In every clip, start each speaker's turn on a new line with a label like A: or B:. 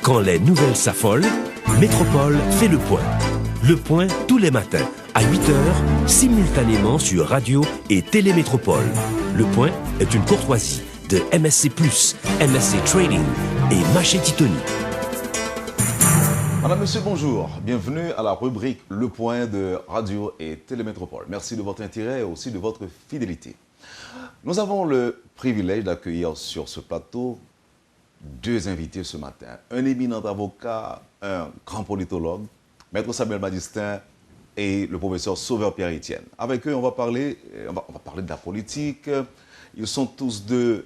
A: Quand les nouvelles s'affolent, Métropole fait le point. Le point tous les matins, à 8h, simultanément sur Radio et Télémétropole. Le point est une courtoisie de MSC+, MSC Trading et Maché Titoni.
B: Madame, Monsieur, bonjour. Bienvenue à la rubrique Le Point de Radio et Télémétropole. Merci de votre intérêt et aussi de votre fidélité. Nous avons le privilège d'accueillir sur ce plateau deux invités ce matin. Un éminent avocat, un grand politologue, Maître Samuel Madistin et le professeur Sauveur Pierre-Etienne. Avec eux, on va parler de la politique. Ils sont tous deux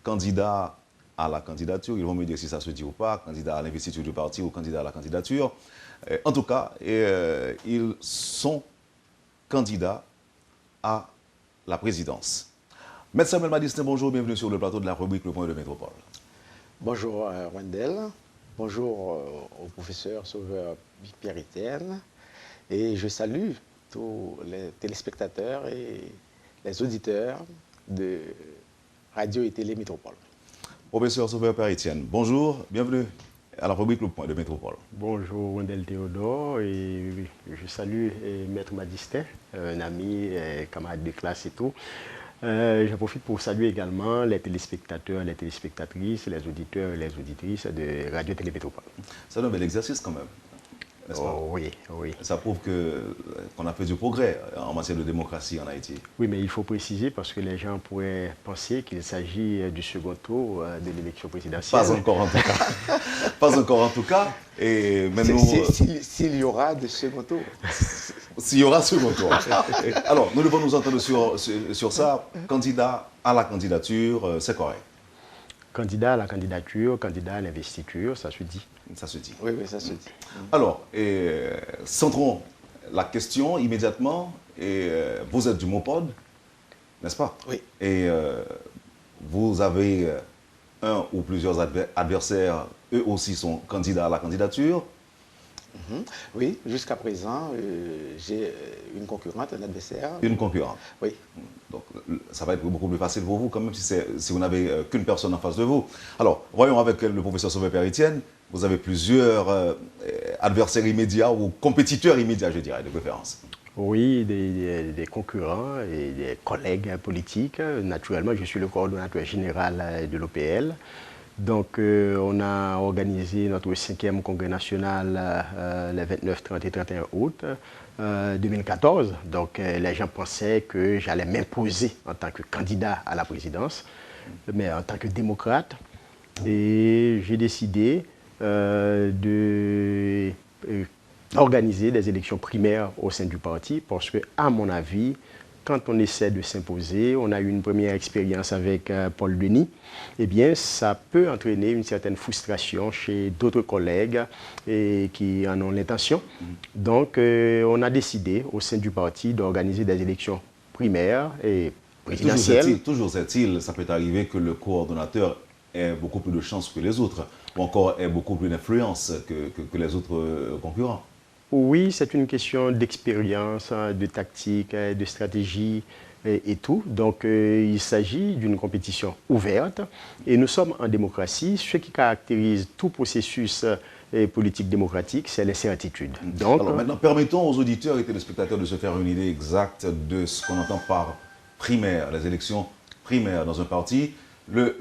B: candidats à la candidature. Ils vont me dire si ça se dit ou pas, candidat à l'investiture du parti ou candidat à la candidature. En tout cas, ils sont candidats à la présidence. Maître Samuel Madistin, bonjour, bienvenue sur le plateau de la rubrique Le Point de Métropole.
C: Bonjour Wendell, bonjour au professeur Sauveur Pierre-Etienne et je salue tous les téléspectateurs et les auditeurs de Radio et Télé Métropole.
B: Professeur Sauveur Pierre-Etienne, bonjour, bienvenue à la rubrique Le Point de Métropole.
D: Bonjour Wendell Théodore et je salue Maître Madistin, un ami, camarade de classe et tout. J'en profite pour saluer également les téléspectateurs, les téléspectatrices, les auditeurs et les auditrices de Radio Télé Métropole.
B: C'est un bel exercice quand même, n'est-ce pas?
D: Oui, oui.
B: Ça prouve qu'on a fait du progrès en matière de démocratie en Haïti.
D: Oui, mais il faut préciser parce que les gens pourraient penser qu'il s'agit du second tour de l'élection présidentielle.
B: Pas encore en tout cas. Pas encore en tout cas. Et même nous...
C: S'il y aura de second tour.
B: S'il y aura second tour. Alors, nous devons nous entendre sur ça. Candidat à la candidature, c'est correct.
D: Candidat à la candidature, candidat à l'investiture, ça se dit.
B: Ça se dit.
C: Oui, ça se dit.
B: Alors, centrons la question immédiatement. Vous êtes du Mopod, n'est-ce pas?
C: Oui.
B: Et vous avez un ou plusieurs adversaires, eux aussi sont candidats à la candidature.
C: Oui, jusqu'à présent, j'ai une concurrente, un adversaire.
B: Une concurrente.
C: Oui.
B: Donc, ça va être beaucoup plus facile pour vous, quand même, si vous n'avez qu'une personne en face de vous. Alors, voyons avec le professeur Sauveur Pierre-Etienne. Vous avez plusieurs adversaires immédiats ou compétiteurs immédiats, je dirais, de préférence.
D: Oui, des concurrents et des collègues politiques. Naturellement, je suis le coordonnateur général de l'OPL. Donc, on a organisé notre 5e congrès national les 29, 30 et 31 août 2014. Donc, les gens pensaient que j'allais m'imposer en tant que candidat à la présidence, mais en tant que démocrate. Et j'ai décidé d'organiser des élections primaires au sein du parti parce que, à mon avis, quand on essaie de s'imposer, on a eu une première expérience avec Paul Denis, eh bien, ça peut entraîner une certaine frustration chez d'autres collègues qui en ont l'intention. Donc, on a décidé au sein du parti d'organiser des élections primaires et présidentielles.
B: Toujours est-il, ça peut arriver que le coordonnateur ait beaucoup plus de chance que les autres, ou encore ait beaucoup plus d'influence que les autres concurrents.
D: Oui, c'est une question d'expérience, de tactique, de stratégie et tout. Donc, il s'agit d'une compétition ouverte et nous sommes en démocratie. Ce qui caractérise tout processus politique démocratique, c'est l'incertitude. Donc,
B: alors maintenant, permettons aux auditeurs et téléspectateurs de se faire une idée exacte de ce qu'on entend par primaire, les élections primaires dans un parti. Le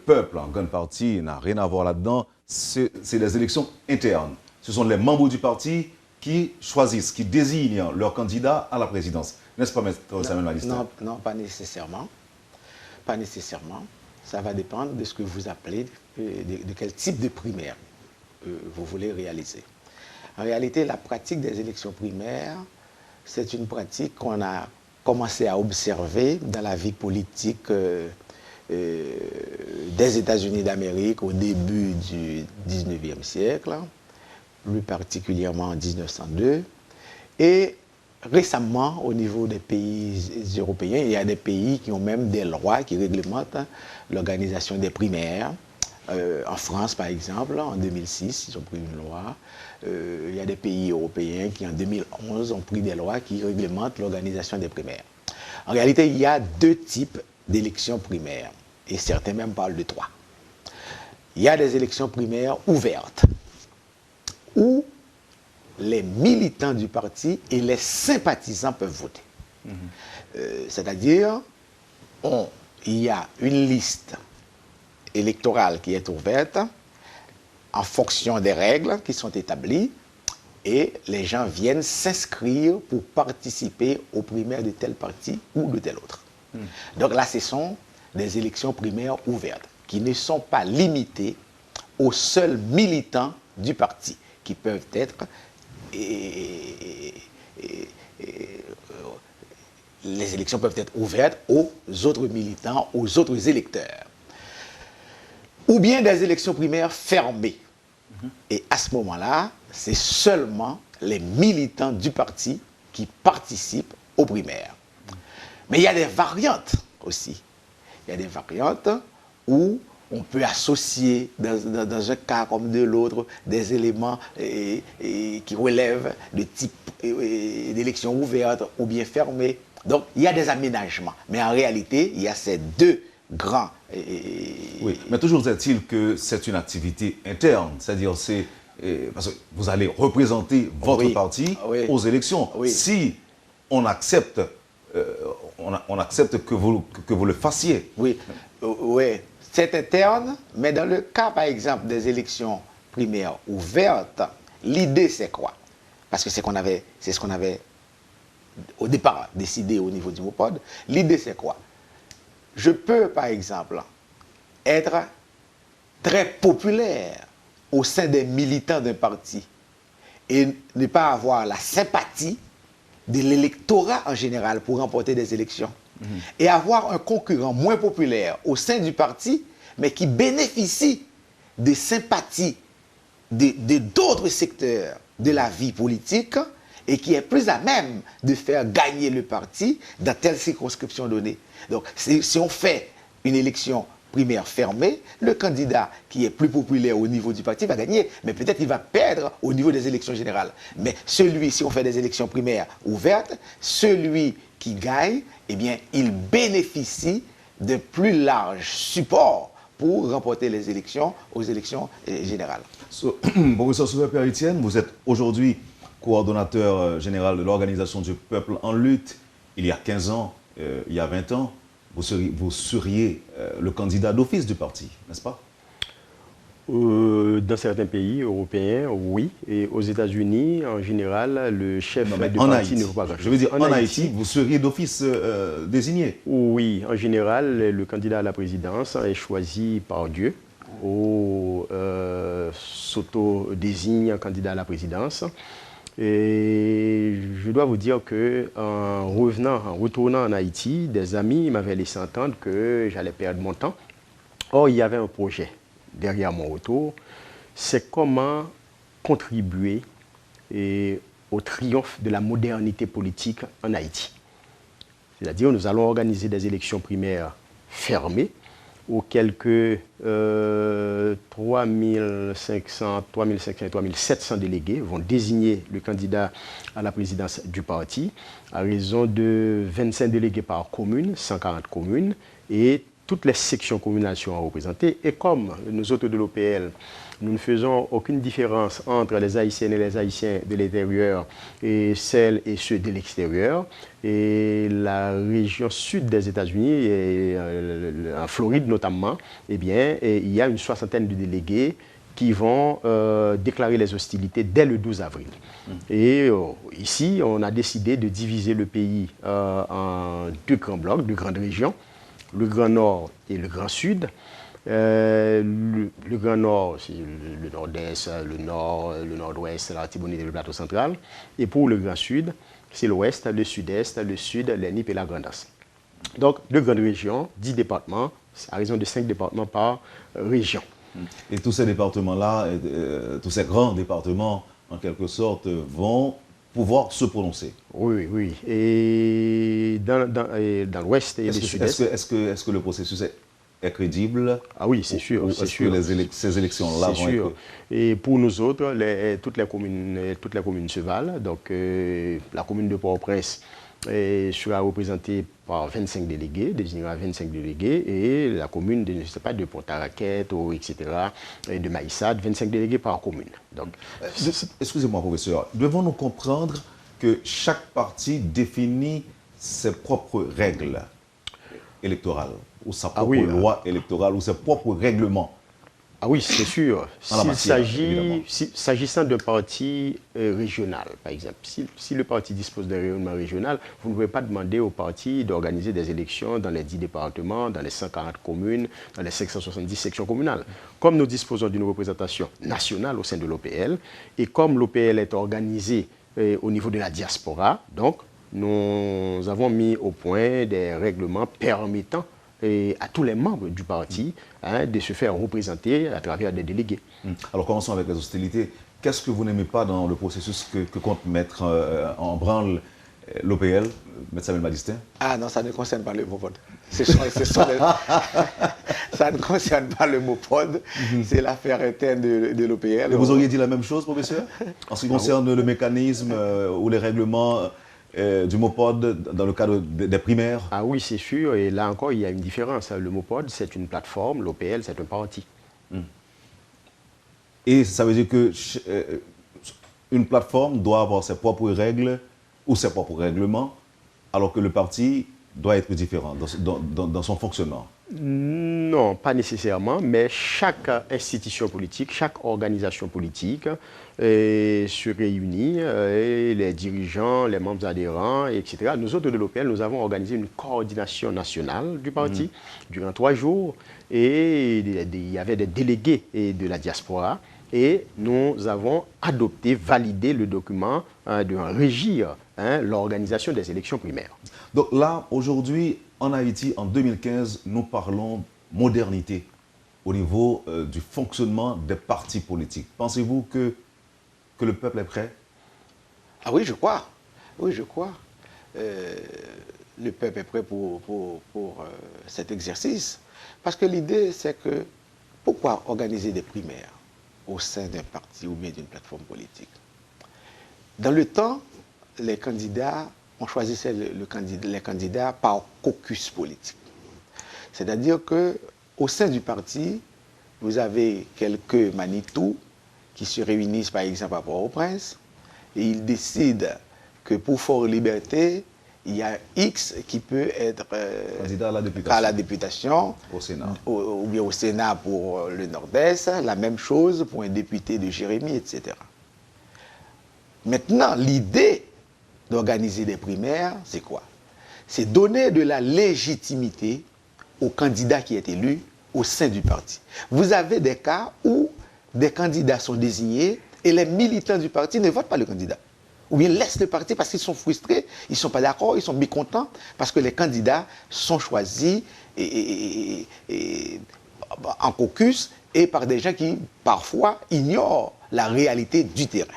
B: peuple en grande partie n'a rien à voir là-dedans. C'est les élections internes. Ce sont les membres du parti qui choisissent, qui désignent leur candidat à la présidence. N'est-ce pas, Maître Samuel Madistin?
C: Non, pas nécessairement. Pas nécessairement. Ça va dépendre de ce que vous appelez, de quel type de primaire vous voulez réaliser. En réalité, la pratique des élections primaires, c'est une pratique qu'on a commencé à observer dans la vie politique des États-Unis d'Amérique au début du 19e siècle, plus particulièrement en 1902. Et récemment, au niveau des pays européens, il y a des pays qui ont même des lois qui réglementent l'organisation des primaires. En France, par exemple, en 2006, ils ont pris une loi. Il y a des pays européens qui, en 2011, ont pris des lois qui réglementent l'organisation des primaires. En réalité, il y a deux types d'élections primaires, et certains même parlent de trois. il y a des élections primaires ouvertes, où les militants du parti et les sympathisants peuvent voter. C'est-à-dire, il y a une liste électorale qui est ouverte en fonction des règles qui sont établies et les gens viennent s'inscrire pour participer aux primaires de tel parti ou de tel autre. Donc là, ce sont des élections primaires ouvertes qui ne sont pas limitées aux seuls militants du parti qui peuvent être les élections peuvent être ouvertes aux autres militants, aux autres électeurs. Ou bien des élections primaires fermées. Et à ce moment-là, c'est seulement les militants du parti qui participent aux primaires. Mais il y a des variantes aussi. Il y a des variantes où on peut associer, dans un cas comme de l'autre, des éléments qui relèvent de type d'élection ouverte ou bien fermée. Donc, il y a des aménagements. Mais en réalité, il y a ces deux grands...
B: Oui, mais toujours est-il que c'est une activité interne. C'est-à-dire, parce que vous allez représenter votre parti aux élections. Si on accepte, on accepte que vous le fassiez.
C: Oui, c'est interne, mais dans le cas, par exemple, des élections primaires ouvertes, l'idée, c'est quoi? Parce que c'est ce qu'on avait au départ décidé au niveau du MOPOD. L'idée, c'est quoi? Je peux, par exemple, être très populaire au sein des militants d'un parti et ne pas avoir la sympathie de l'électorat en général pour remporter des élections. Et avoir un concurrent moins populaire au sein du parti, mais qui bénéficie de sympathie de d'autres secteurs de la vie politique et qui est plus à même de faire gagner le parti dans telle circonscription donnée. Donc, si on fait une élection primaire fermée, le candidat qui est plus populaire au niveau du parti va gagner, mais peut-être il va perdre au niveau des élections générales. Mais si on fait des élections primaires ouvertes, celui qui gagne, eh bien, il bénéficie de plus large support pour remporter les élections aux élections générales.
B: Professeur Souper Etienne, vous êtes aujourd'hui coordonnateur général de l'Organisation du Peuple en lutte. Il y a 15 ans, il y a 20 ans, vous seriez le candidat d'office du parti, n'est-ce pas?
D: Dans certains pays européens, oui. Et aux États-Unis, en général, le chef de parti ne veut pas.
B: Je veux dire, en Haïti, vous seriez d'office désigné?
D: Oui, en général, le candidat à la présidence est choisi par Dieu. S'auto-désigne un candidat à la présidence. Et je dois vous dire qu'en retournant en Haïti, des amis m'avaient laissé entendre que j'allais perdre mon temps. Or, il y avait un projet derrière mon retour, c'est comment contribuer au triomphe de la modernité politique en Haïti. C'est-à-dire, nous allons organiser des élections primaires fermées, où quelques 3500 et 3700 délégués vont désigner le candidat à la présidence du parti, à raison de 25 délégués par commune, 140 communes, et toutes les sections communales seront représentées. Et comme nous autres de l'OPL, nous ne faisons aucune différence entre les Haïtiennes et les Haïtiens de l'intérieur et celles et ceux de l'extérieur. Et la région sud des États-Unis, en Floride notamment, eh bien, il y a une 60aine de délégués qui vont déclarer les hostilités dès le 12 avril. Et ici, on a décidé de diviser le pays en deux grands blocs, deux grandes régions, le Grand Nord et le Grand Sud. Le Grand Nord, c'est le Nord-Est, le Nord, le Nord-Ouest, la Tibonite et le Plateau central. Et pour le Grand Sud, c'est l'Ouest, le Sud-Est, le Sud, les Nippes et la Grande-Anse. Donc, deux grandes régions, 10 départements, à raison de 5 départements par région.
B: Et tous ces départements-là, tous ces grands départements, en quelque sorte, vont pouvoir se prononcer.
D: Oui, oui. Et dans l'Ouest et le Sud-Est...
B: Est-ce que le processus est crédible?
D: Ah oui, c'est sûr.
B: Est-ce que ces élections-là vont être...
D: Et pour nous autres, toutes les communes se valent. Donc, la commune de Port-au-Prince sera représentée par 25 délégués, désignera 25 délégués, et la commune, je ne sais pas, de Pont-à-Raquette, etc., et de Maïsade, 25 délégués par commune. Donc,
B: excusez-moi, professeur, devons-nous comprendre que chaque parti définit ses propres règles électorales, ou sa propre loi électorale, ou ses propres règlements?
D: Ah oui, c'est sûr. S'agissant d'un parti régional, par exemple, si le parti dispose d'un rayonnement régional, vous ne pouvez pas demander au parti d'organiser des élections dans les 10 départements, dans les 140 communes, dans les 570 sections communales. Comme nous disposons d'une représentation nationale au sein de l'OPL, et comme l'OPL est organisée au niveau de la diaspora, donc nous avons mis au point des règlements permettant à tous les membres du parti de se faire représenter à travers des délégués.
B: Alors commençons avec les hostilités. Qu'est-ce que vous n'aimez pas dans le processus que compte mettre en branle l'OPL, M. Samuel Madistin?
C: Ah non, ça ne concerne pas le MOPOD. Ça ne concerne pas le MOPOD, c'est l'affaire interne de l'OPL.
B: Et vous auriez dit la même chose, professeur, en ce qui concerne le mécanisme ou les règlements du MOPOD dans le cadre des primaires?
D: Ah oui, c'est sûr. Et là encore, il y a une différence. Le MOPOD, c'est une plateforme. L'OPL, c'est un parti.
B: Et ça veut dire que une plateforme doit avoir ses propres règles ou ses propres règlements, alors que le parti doit être différent dans son fonctionnement?
D: Non, pas nécessairement, mais chaque institution politique, chaque organisation politique se réunit, et les dirigeants, les membres adhérents, etc. Nous autres de l'OPL, nous avons organisé une coordination nationale du parti durant 3 jours, et il y avait des délégués de la diaspora, et nous avons adopté, validé le document de régir l'organisation des élections primaires.
B: Donc là, aujourd'hui, en Haïti, en 2015, nous parlons modernité au niveau du fonctionnement des partis politiques. Pensez-vous que le peuple est prêt?
C: Ah oui, je crois. Oui, je crois. Le peuple est prêt pour cet exercice. Parce que l'idée, c'est que pourquoi organiser des primaires au sein d'un parti ou bien d'une plateforme politique? Dans le temps, les candidats, on choisissait les candidats par caucus politique. C'est-à-dire qu'au sein du parti, vous avez quelques Manitou qui se réunissent par exemple à Port-au-Prince et ils décident que pour Fort Liberté, il y a X qui peut être
B: candidat
C: à la députation
B: au Sénat.
C: Ou bien au Sénat pour le Nord-Est, la même chose pour un député de Jérémie, etc. Maintenant, l'idée d'organiser des primaires, c'est quoi? C'est donner de la légitimité au candidat qui est élu au sein du parti. Vous avez des cas où des candidats sont désignés et les militants du parti ne votent pas le candidat. Ou bien laissent le parti parce qu'ils sont frustrés, ils ne sont pas d'accord, ils sont mécontents parce que les candidats sont choisis en caucus et par des gens qui, parfois, ignorent la réalité du terrain.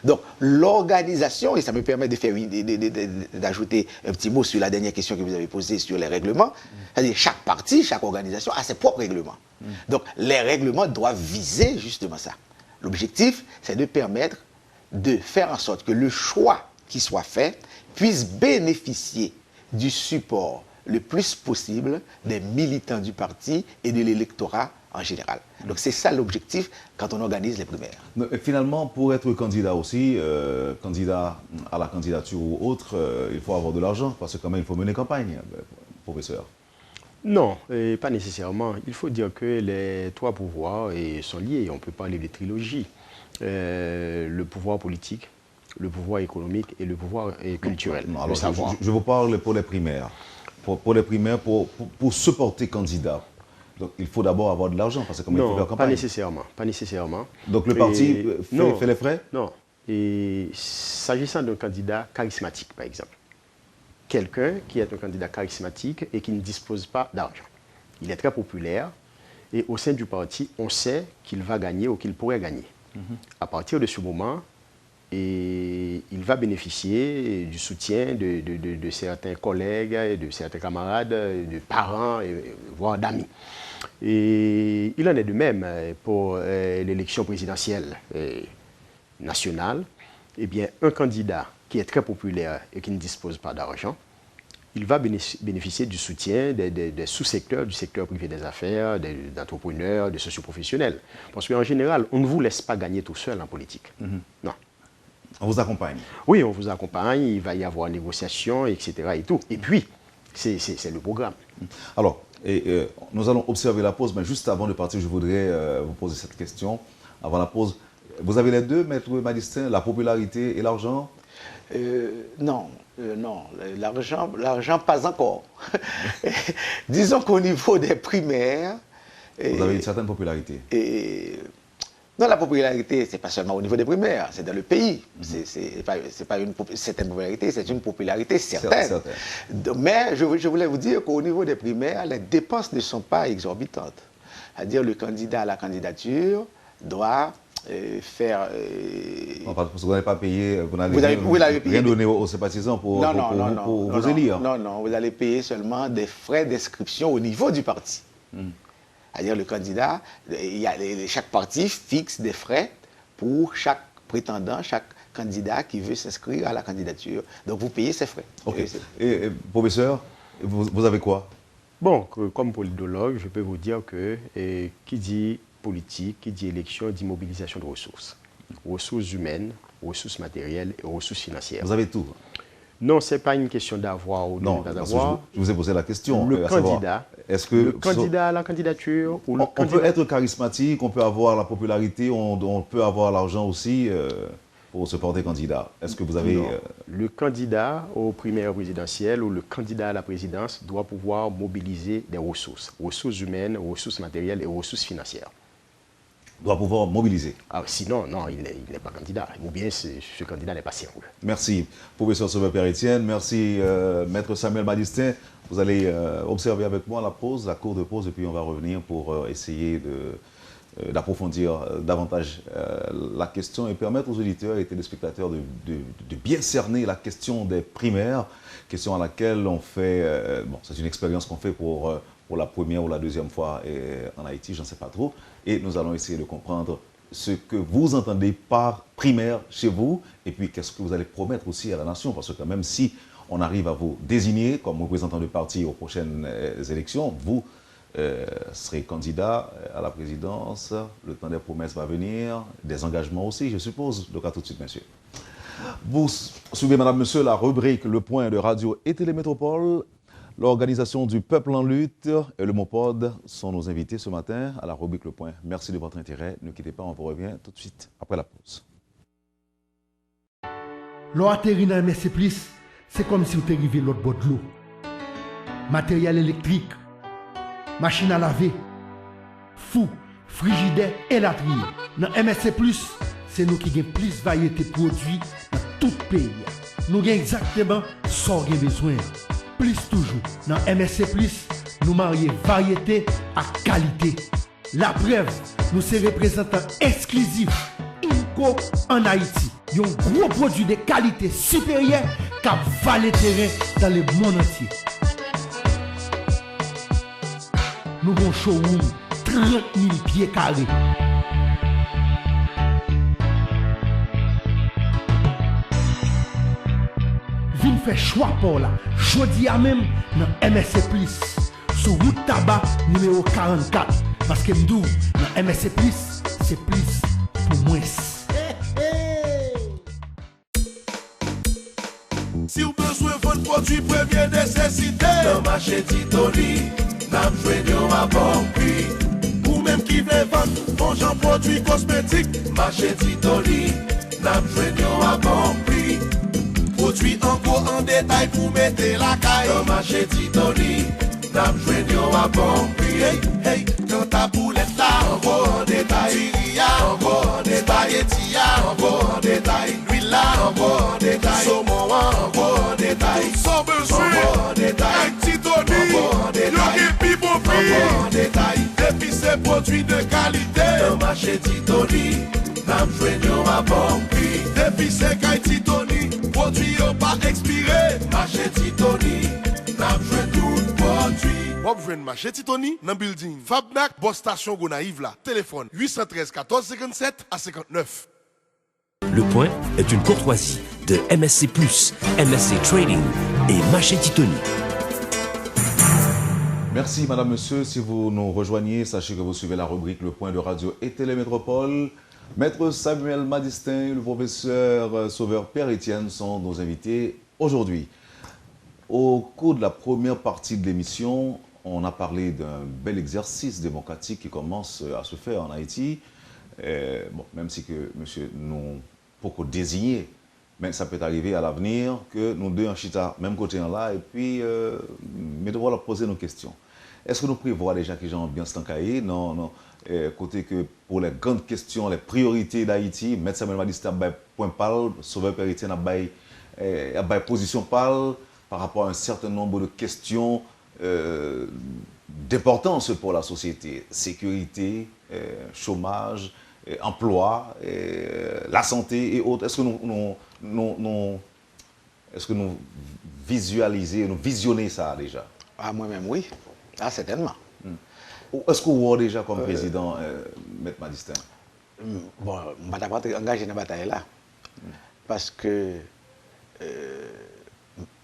C: Donc, l'organisation, et ça me permet d'ajouter un petit mot sur la dernière question que vous avez posée sur les règlements, c'est-à-dire chaque parti, chaque organisation a ses propres règlements. Donc, les règlements doivent viser justement ça. L'objectif, c'est de permettre de faire en sorte que le choix qui soit fait puisse bénéficier du support le plus possible des militants du parti et de l'électorat en général. Donc c'est ça l'objectif quand on organise les primaires.
B: Et finalement, pour être candidat aussi, candidat à la candidature ou autre, il faut avoir de l'argent, parce que quand même il faut mener campagne, professeur.
D: Non, pas nécessairement. Il faut dire que les 3 pouvoirs sont liés. On peut parler de trilogie. Le pouvoir politique, le pouvoir économique et le pouvoir culturel.
B: Non, alors je vous parle pour les primaires. Pour les primaires, pour se porter candidat. Donc il faut d'abord avoir de l'argent, parce que comme il faut faire campagne.
D: Pas nécessairement.
B: Donc le parti fait les frais?
D: Non. Et s'agissant d'un candidat charismatique, par exemple, quelqu'un qui est un candidat charismatique et qui ne dispose pas d'argent. Il est très populaire et au sein du parti, on sait qu'il va gagner ou qu'il pourrait gagner. À partir de ce moment, il va bénéficier du soutien de certains collègues, de certains camarades, de parents, voire d'amis. Et il en est de même pour l'élection présidentielle nationale. Eh bien, un candidat qui est très populaire et qui ne dispose pas d'argent, il va bénéficier du soutien des sous-secteurs, du secteur privé des affaires, des entrepreneurs, des socioprofessionnels. Parce qu'en général, on ne vous laisse pas gagner tout seul en politique. Non.
B: On vous accompagne?
D: Oui, on vous accompagne, il va y avoir négociation, etc. Et tout. Et puis, c'est le programme.
B: Alors, nous allons observer la pause, mais juste avant de partir, je voudrais vous poser cette question. Avant la pause, vous avez les deux, Maître Madistin, la popularité et l'argent?
C: Non, l'argent pas encore. Disons qu'au niveau des primaires...
B: Vous avez une certaine popularité.
C: Non, la popularité, c'est pas seulement au niveau des primaires, c'est dans le pays. C'est pas une certaine popularité, c'est une popularité certaine. Mais je voulais vous dire qu'au niveau des primaires, les dépenses ne sont pas exorbitantes. C'est-à-dire le candidat à la candidature doit faire...
B: Parce que vous n'avez pas payé, vous n'avez rien donné aux sympathisants pour vous élire.
C: Non, vous allez payer seulement des frais d'inscription au niveau du parti. C'est-à-dire le candidat, chaque parti fixe des frais pour chaque prétendant, chaque candidat qui veut s'inscrire à la candidature. Donc vous payez ces frais.
B: Ok. Et professeur, vous avez quoi?
D: Bon, comme politologue, je peux vous dire que qui dit politique, qui dit élection, dit mobilisation de ressources. Ressources humaines, ressources matérielles et ressources financières.
B: Vous avez tout?
D: Non, ce n'est pas une question d'avoir ou de ne pas d'avoir.
B: Je vous ai posé la question.
D: Le candidat, candidat à la candidature ou
B: on peut être charismatique, on peut avoir la popularité, on peut avoir l'argent aussi pour se porter candidat. Est-ce que vous avez...
D: Le candidat aux primaires présidentielles ou le candidat à la présidence doit pouvoir mobiliser des ressources. Ressources humaines, ressources matérielles et ressources financières.
B: Doit pouvoir mobiliser.
D: Sinon, non, il n'est pas candidat. Ou bien ce candidat n'est pas sérieux.
B: Merci, professeur Sauveur-Père-Étienne. Merci, maître Samuel Madistin. Vous allez observer avec moi la courte pause, et puis on va revenir pour essayer d'approfondir davantage la question et permettre aux auditeurs et téléspectateurs de bien cerner la question des primaires, question à laquelle on fait... c'est une expérience qu'on fait pour la première ou la deuxième fois en Haïti, je ne sais pas trop. Et nous allons essayer de comprendre ce que vous entendez par primaire chez vous, et puis qu'est-ce que vous allez promettre aussi à la nation, parce que même si on arrive à vous désigner comme représentant du parti aux prochaines élections, vous serez candidat à la présidence, le temps des promesses va venir, des engagements aussi, je suppose. Donc à tout de suite, messieurs. Vous suivez, madame, monsieur, la rubrique Le Point de Radio et Télémétropole. L'Organisation du Peuple en lutte et le MOPOD sont nos invités ce matin à la rubrique Le Point. Merci de votre intérêt. Ne quittez pas, on vous revient tout de suite après la pause.
E: L'eau atterrit dans MSC+, c'est comme si vous étiez arrivé l'autre bord de l'eau. Matériel électrique, machine à laver, fou, frigidaire et latrine. Dans MSC+, c'est nous qui avons plus de variété de produits dans tout le pays. Nous avons exactement ce qu'on a besoin. Plus toujours, dans MSC+, nous marions variété à qualité. La preuve, nous sommes représentants exclusifs INCO en Haïti. Un gros produit de qualité supérieure qui va le terrain dans le monde entier. Nous avons un showroom 30 000 pieds carrés. Vin fait choix pour là. Jodi à même dans MSC+, sur route tabac numéro 44. Parce que m'dou, dans MSC+, c'est plus pour moins.
F: Si vous besoin de votre produit première nécessité, dans marché Titoli, n'a besoin à bon prix. Ou même qui veut vendre bon genre produits cosmétiques, marché Titoli, n'a besoin à bon prix. Produits en gros en détail pour mettre la caille. Dans marché Titoli, n'a besoin à bon prix. Hey, hey, quand ta boulette là, en gros en détail. Tiria, en gros en détail. Tia, en gros en détail. L'huile là, en gros en détail. Saumon en gros en détail. Sans besoin, en gros en détail. Avec Titoli, en gros en détail. Y'a des bon prix, en gros en détail. Depuis ces produits de qualité. Dans marché Titoli, n'a besoin à bon prix. Depuis ces cailles Titoli, produits n'ont pas expiré. Marché Titoli, n'a besoin tout produit. Bob Vren Marché Titoni, dans building Fabnac, Boss Station Gonaïve là. Téléphone 813 14 57 à 59.
A: Le Point est une courtoisie de MSC+, MSC Trading et Macheti Tony.
B: Merci Madame, Monsieur. Si vous nous rejoignez, sachez que vous suivez la rubrique Le Point de Radio et Télémétropole. Maître Samuel Madistin, le professeur Sauveur Père-Étienne sont nos invités aujourd'hui. Au cours de la première partie de l'émission, on a parlé d'un bel exercice démocratique qui commence à se faire en Haïti. Bon, même si que monsieur nous beaucoup désigné, mais ça peut arriver à l'avenir que nous deux en chita même côté en là et puis mais devoir leur poser nos questions. Est-ce que nous prévoyons déjà que j'ai ambiance dans cahier? Non. Côté que pour les grandes questions, les priorités d'Haïti, Maître Samuel Madistin a point parle, Sauveur Père-Étienne a position parle par rapport à un certain nombre de questions d'importance pour la société. Sécurité, chômage, emploi, la santé et autres. Est-ce que nous visionnez ça déjà?
C: Ah, moi-même, oui. Ah, certainement.
B: Est-ce que vous voyez déjà comme président, Maître Madistin?
C: Bon, je ne vais pas engager dans la bataille là. Parce que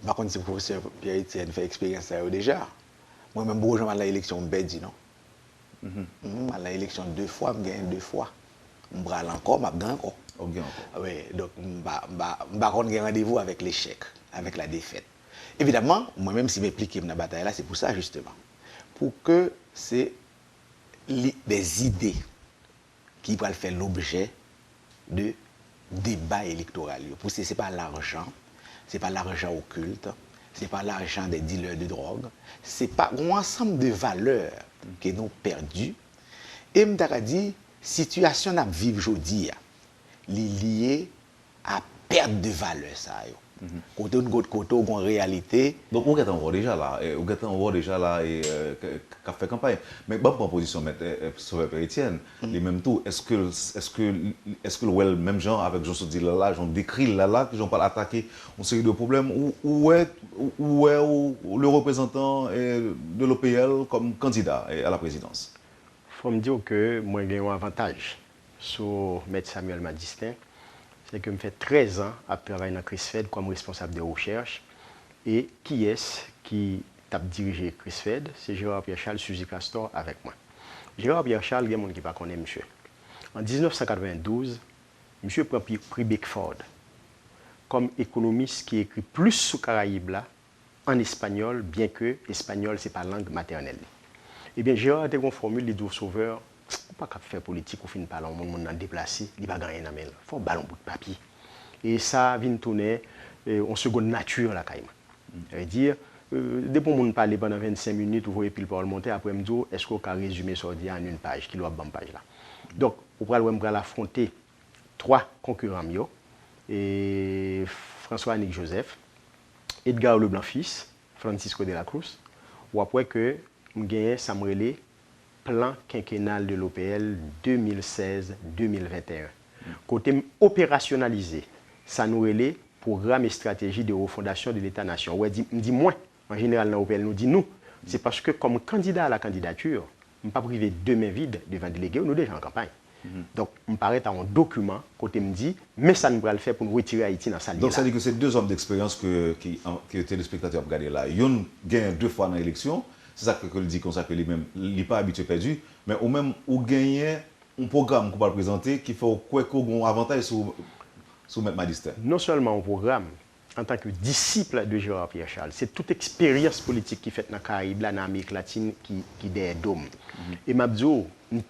C: par contre, si le professeur Pierre-Étienne fait expérience ça déjà. Moi-même, beaucoup de gens à l'élection, je dis non. À l'élection 2 fois, je gagne 2 fois. Je vais encore, je gagne encore. Oui, donc je ne vais pas rendez-vous avec l'échec, avec la défaite. Évidemment, moi-même, si je m'implique dans la bataille là, c'est pour ça justement. Pour que c'est des idées qui vont faire l'objet de débats électoraux. Pour ce n'est pas l'argent. Ce n'est pas l'argent occulte, ce n'est pas l'argent des dealers de drogue, c'est pas un ensemble de valeurs qui nous perdues. Et je me dit, situation à vivre aujourd'hui, liée à perte de valeur. Côté en réalité.
B: Donc, on est déjà là, et qu'a fait campagne. Mais bonne proposition, Maître Sauveur Père-Étienne, les mêmes tout, est-ce que le même genre avec Jean Sodi là, j'en décrit là, que j'en parle attaquer une série de problèmes, où est le représentant de l'OPL comme candidat à la présidence?
D: Il faut me dire que moi, j'ai un avantage sur Maître Samuel Madistin. C'est que je fais 13 ans à travailler dans CRISFED comme responsable de recherche. Et qui est-ce qui a dirigé CRISFED? C'est Gérard Pierre-Charles Suzy Castor avec moi. Gérard Pierre-Charles, il y a des gens qui ne connaissent pas monsieur. En 1992, monsieur prend le prix Beckford comme économiste qui écrit plus sur Caraïbes là, en espagnol, bien que l'espagnol, ce n'est pas la langue maternelle. Eh bien, Gérard a une formule, il dit au Sauveur, pas qu'à faire politique ou fin parler au monde a déplacé, il va gagner dans main. Il faut un ballon bout de papier. Et ça vient tourner en seconde nature la caïma. Ça veut dire dès que monde parler pendant 25 minutes vous voyez pile parole monter après me dire est-ce qu'on peut résumer ça en une page qui doit bonne page là. Donc on va affronter 3 concurrents mieux et François Annick Joseph, Edgar Leblanc fils, Francisco de la Cruz ou après que me gagner Samuel plan quinquennal de l'OPL 2016-2021. Côté opérationnalisé, ça nous relève programme et stratégie de refondation de l'État-nation. Ouais, dit moins, en général, dans l'OPL nous dit nous. C'est parce que comme candidat à la candidature, je ne pas privé 2 mains vides devant les délégués, nous déjà en campagne. Donc, on paraît à un document, côté me dit, mais ça nous va le faire pour nous retirer Haïti dans sa ligne.
B: Donc, ça veut dire que c'est 2 hommes d'expérience que les téléspectateurs regardent là. Ils ont gagné 2 fois dans l'élection. C'est ça que je dis qu'on s'appelle lui-même. Il n'est pas habitué perdu, mais au même où gagner un programme qu'on va présenter qui fait quoi qu'on avantage sur Maître Madistin.
D: Non seulement un programme en tant que disciple de Gérard Pierre-Charles, c'est toute expérience politique qui fait dans les Caraïbes, dans l'Amérique latine qui est dôme. Et m'a dit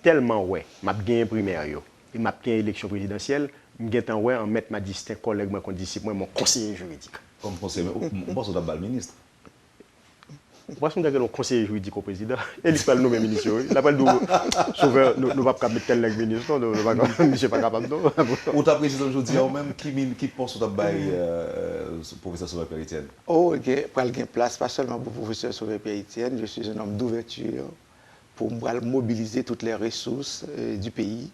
D: tellement ouais, m'a gagné primaire yo, et m'a gagné élection présidentielle, m'a gagné ouais en Maître Madistin collègue moi disciple moi mon conseiller juridique.
B: Comme conseiller, on pense au d'abord le ministre.
D: Parce qu'on a un conseiller juridique au président, et il parle nous-mêmes ministres. Il n'a pas le Sauveur, nous ne pouvons pas mettre tel ministre, nous ne sommes pas capables.
B: Ou ta président aujourd'hui, ou même qui pense au professeur Sauveur Père-Étienne?
C: Oh, ok, pour aller place, pas seulement pour le professeur Sauveur Père-Étienne, je suis un homme d'ouverture pour mobiliser toutes les ressources du pays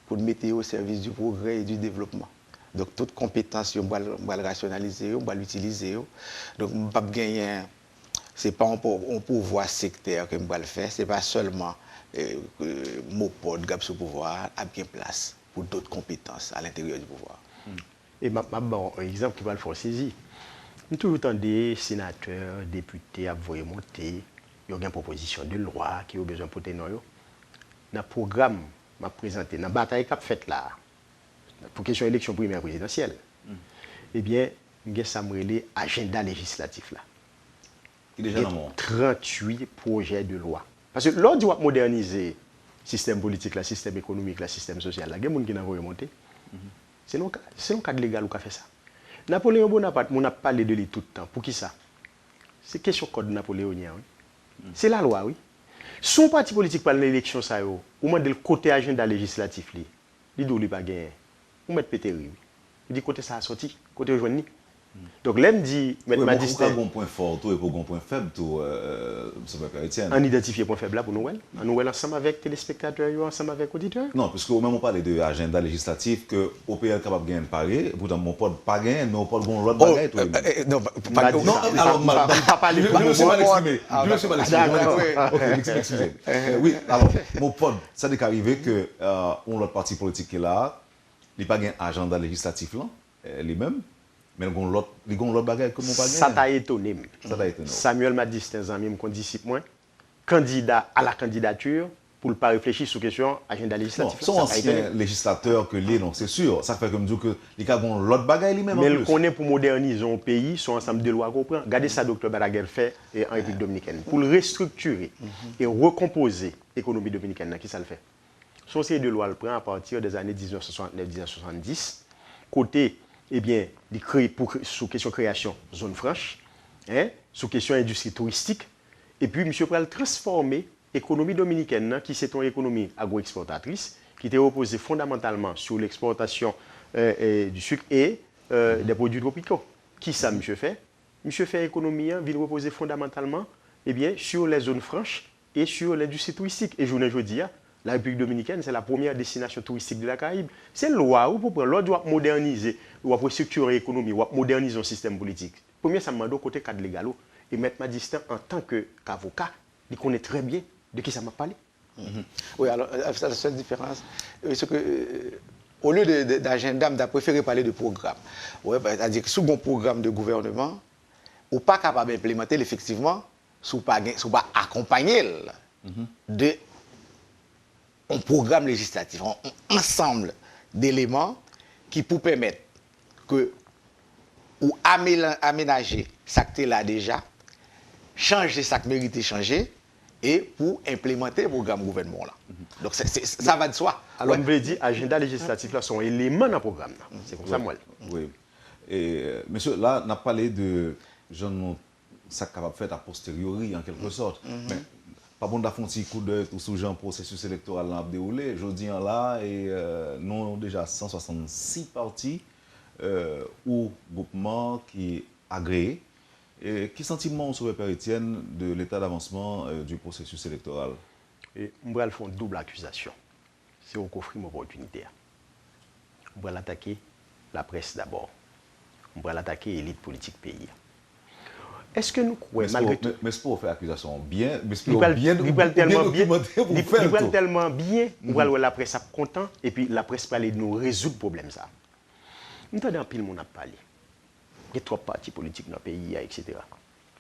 C: pour le mettre au service du progrès et du développement. Donc, toutes compétences, on va le rationaliser, on va l'utiliser. Donc, on ne va pas gagner. Ce n'est pas un pouvoir sectaire que je vais le faire, ce n'est pas seulement mon pod, le pouvoir, à bien place pour d'autres compétences à l'intérieur du pouvoir.
D: Et bon, un exemple qui va le faire saisir. Nous toujours des sénateurs, députés à voyer monter, il y a une proposition de loi qui a besoin de porter dans le programme m'a présenté, dans la bataille qu'a faite là, pour question élection primaire présidentielle, eh bien, il y a ça agenda législatif là.
B: Qui déjà dans mon
D: 38 projets de loi. Parce que l'on doit moderniser le système politique, le système économique, le système social. Il y a des gens qui n'ont pas remonté. C'est un cadre légal qui a fait ça. Napoléon Bonaparte, on a parlé de lui tout le temps. Pour qui ça? C'est question code napoléonien. Oui. C'est la loi, oui. Son parti politique parle de l'élection, ça, ou met le côté agenda législatif, il dit qu'il pas gagné. Ou met pété, oui. Il dit côté ça a sorti, côté rejoindre. Donc, l'aime dit, mettre ma distance.
B: Pour un point fort, tout et pour un point faible, tout, M. Etienne.
D: On identifie point faible là pour nous. On nous ensemble avec téléspectateurs, ensemble avec auditeurs.
B: Non, puisque au même on parle de agenda législatif que OPL est capable de gagner parler, pourtant mon pote pas gagner, mais on parle de l'autre bagaille.
C: Non,
D: pas parler.
B: Je me suis mal exprimé. Je me suis mal exprimé. Excusez. Oui, alors, mon pote, ça n'est qu'arrivé que l'autre parti politique qui est là, il n'a pas gagné agenda législatif là, lui-même. Mais il y a l'autre bagaille que mon pas gagné.
D: Ça t'a étonné. Samuel m'a dit, c'est un ami qui dit 6 mois, candidat à la candidature pour ne pas réfléchir sur la question agenda législatif.
B: Son ancien législateur que lui, non, c'est sûr. Ça fait comme dire que il y a l'autre bagaille lui-même.
D: Mais il connaît pour moderniser un pays, son ensemble de lois qu'on prend. Regardez ça, Dr. Balaguer fait en République dominicaine. Pour le restructurer et recomposer l'économie dominicaine, qui ça le fait? Son série de lois le prend à partir des années 1969-1970. Côté, eh bien, sous question création zone franche, sous question industrie touristique, et puis M. Pral transformer l'économie dominicaine, qui c'est une économie agro-exportatrice, qui était reposée fondamentalement sur l'exportation du sucre et des produits tropicaux. Qui ça, M. fait? M. fait économie, vient reposer fondamentalement eh bien, sur les zones franches et sur l'industrie touristique. Et je vous dis, la République dominicaine, c'est la première destination touristique de la Caraïbe. C'est une loi où pour prendre, l'on doit moderniser, ou restructurer l'économie, ou moderniser le système politique. Premier, ça m'a donné côté cadre légal. Et mettre ma distance en tant qu'avocat, il connaît très bien de qui ça m'a parlé.
C: Oui, alors, la seule différence, c'est que, au lieu d'agenda, on a préféré parler de programme. Ouais, c'est-à-dire que sous mon programme de gouvernement, on n'est pas capable d'implémenter effectivement, sous pas accompagner de un programme législatif, un ensemble d'éléments qui pour permettre que ou aménager ça que là déjà, changer ça que mérite changer et pour implémenter le programme gouvernement là. Donc ça va de soi.
D: Alors on veut dire agenda législatif là sont éléments dans le programme. C'est comme ça moi.
B: Oui. Et monsieur là on a parlé de gens ça capable faire a posteriori en quelque sorte. Mais pas bon d'avoir un petit coup d'œil sur le processus électoral là déroulé. Je dis là et nous avons déjà 166 partis ou groupements qui agréés. Et quel sentiment sur le Père Etienne de l'état d'avancement du processus électoral?
D: Et on va faire une double accusation. C'est on offre une opportunité. On va l'attaquer la presse d'abord. On va l'attaquer l'élite politique pays. Est-ce que nous croyons malgré tout...
B: Mais c'est pour faire accusation bien, mais c'est
D: pour bien tellement bien, on va la presse content et puis la presse parler de nous résoudre le problème ça. Nous avons pile mon a parlé. Il y a 3 partis politiques dans le pays, etc.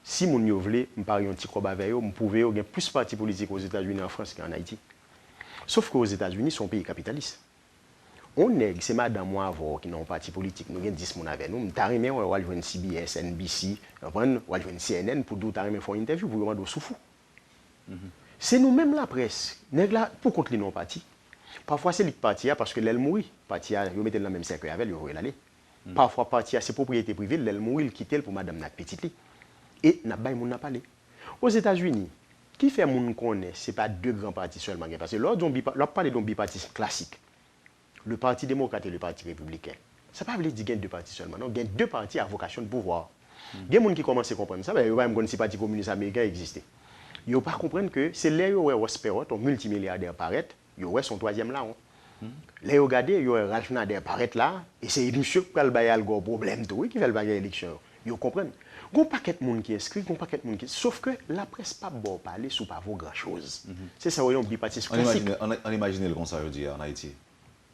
D: Si mon yo voulait, me parler un petit combat avec eux, me pouvait y a plus de partis politiques aux États-Unis et en France qu'en Haïti. Sauf qu'aux États-Unis, c'est un pays capitaliste. On est, c'est madame moi avant qui n'ont parti politique, nous avons 10 personnes avec nous, nous avons on va jouer CBS, NBC, on va jouer CNN pour nous faire une interview pour demander sous fou. C'est nous-mêmes la presse, pour contre les non-partis. Parfois c'est les partis parce que l'elle mourit, parti ils mettent dans le même cercle avec elle, ils aller. Parfois parti à ses propriétés privées, l'elle mourit, il quitte pour madame Nat Petite. Et n'a pas moun parlé. Aux États-Unis, qui fait moun connaît, c'est pas 2 grands partis seulement parce que l'on parle d'un bipartisme classique. Le Parti démocrate et le Parti républicain. Ça ne veut pas dire qu'il y a 2 partis seulement, non, il y a 2 partis à vocation de pouvoir. Il y a des gens qui commencent à comprendre ça, mais ils ne savent pas si le Parti communiste américain existait. Ils ne comprennent pas que c'est là où Roosevelt, un multimilliardaire, paraît, il y a son 3e là. Là, regardez, il y a Ralph Nader paraît là, et c'est M. qui a le problème qui fait l'élection. Ils comprennent. Il y a un paquet de monde qui inscrit, un paquet de monde qui... Sauf que la presse pas bon parler sur pas grand chose. C'est ça, on bipartisme classique.
B: On imagine le conseil aujourd'hui en Haïti.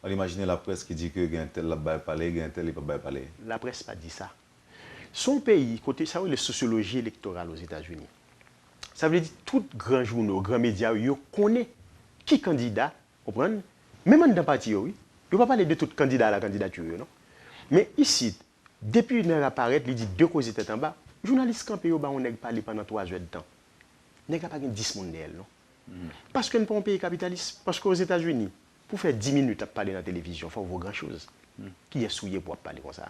B: On imagine la presse qui dit que il y a un tel là-bas parler, il y a un tel là pas parler.
D: La presse pas dit ça. Son pays, côté ça, la sociologie électorale aux États-Unis. Ça veut dire que tout grand journaux, grand médias, ils connaissent qui candidat, comprendre? Même dans le parti, oui. Ils ne vont pas parler de tout candidat à la candidature, non? Mais ici, depuis qu'il apparaît, il dit deux causes étaient en bas. Journaliste campé, on n'a pas parlé pendant 3 heures de temps. On n'a pas 10 personnes, non? Parce que nous sommes un pays capitaliste. Parce qu'aux États-Unis, pour faire 10 minutes à parler dans la télévision, il faut voir grand-chose. Qui est souillé pour parler comme ça?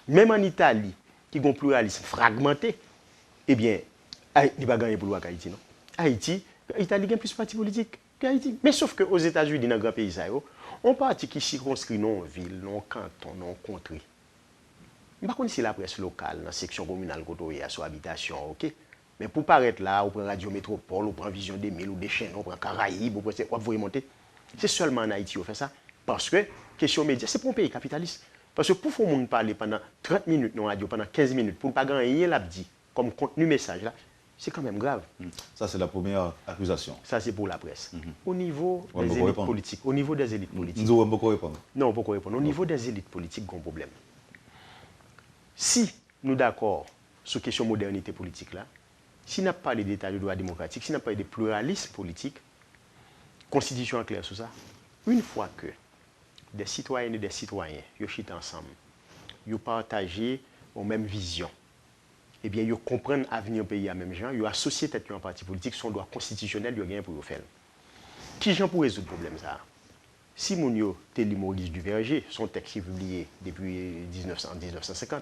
D: Même en Italie, qui a un pluralisme fragmenté, eh bien, il n'y a pas gagné pour Haïti, non? Haïti, l'Italie a plus de partis politiques qu'Haïti. Mais sauf qu'aux États-Unis, dans un grand pays, on parti qui circonscrit nos villes, nos cantons, nos contrées. Je ne sais pas si la presse locale, dans la section communale, côté sur habitation, ok? Mais pour paraître là, on prend Radio Métropole, on prend Vision 2000, ou des chaînes, on prend Caraïbes, on vous remonter. C'est seulement en Haïti qu'on fait ça. Parce que, question média, c'est pour un pays capitaliste. Parce que pour faire monde parler pendant 30 minutes dans la radio, pendant 15 minutes, pour ne pas gagner l'abdi comme contenu message, là, c'est quand même grave.
B: Ça, c'est la première accusation.
D: Ça, c'est pour la presse. Au niveau des élites politiques, nous
B: devons beaucoup répondre.
D: Non, beaucoup répondre. Au niveau des élites politiques, il y a un problème. Si nous sommes d'accord sur la question de modernité politique, là, si nous n'avons pas d'état de droit démocratique, si nous n'avons pas de pluralisme politique, constitution claire sur ça, une fois que des citoyennes et des citoyens, ils sont ensemble, ils partagent la même vision, eh bien, ils comprennent l'avenir du pays à même gens, ils associent peut-être un parti politique, son droit constitutionnel, ils ont rien pour le faire. Qui gens pour résoudre le problème ça? Si Mounio Téli Maurice Duverger, son texte est publié depuis 1950,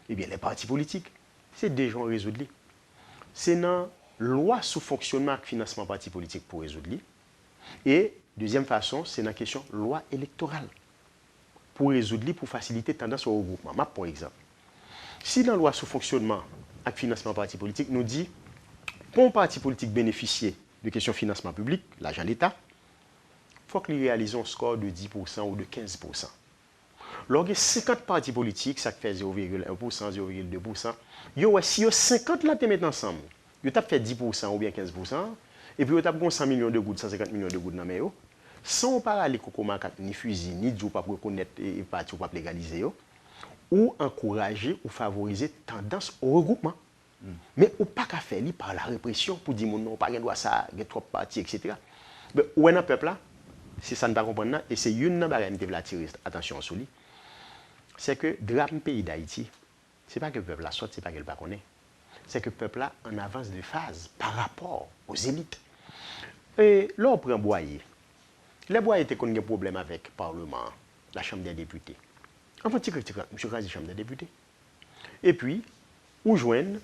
D: eh bien, les partis politiques, c'est des gens résoudre. C'est dans la loi sous fonctionnement et financement parti politique pour résoudre. Et deuxième façon, c'est dans la question loi électorale pour résoudre, pour faciliter tendance au regroupement. Par exemple, si dans la loi sous fonctionnement et financement parti politique nous dit pour un parti politique bénéficier de questions financement public, l'argent de l'État, il faut qu'il réalise un score de 10% ou de 15%. Lorsque 50 partis politiques, ça fait 0,1%, 0,2%, si vous 50 là, tu mets ensemble, vous avez fait 10% ou bien 15%, et puis vous avez 100 millions de gouttes, 150 millions de gouttes dans les mains, sans parler de ni fusil, ni de pas reconnaître et parti ou pas légaliser, ou encourager ou favoriser tendance au regroupement. Mais ou pas qu'à faire par la répression pour dire non, pas droit ça, il y a trop de partis, etc. Mais où est un peuple là? C'est ça ne pas comprendre, et c'est une barrière qui attirer attention sur lui. C'est que le pays d'Haïti, ce n'est pas que le peuple là saute, ce n'est pas que le pas connaît. C'est que le peuple là en avance de phase par rapport aux élites. Et là, on prend Boyer. Les Boyer étaient qu'on a un problème avec le Parlement, la Chambre des députés. En fait, M. Kazi, Chambre des députés. Et puis, où joignent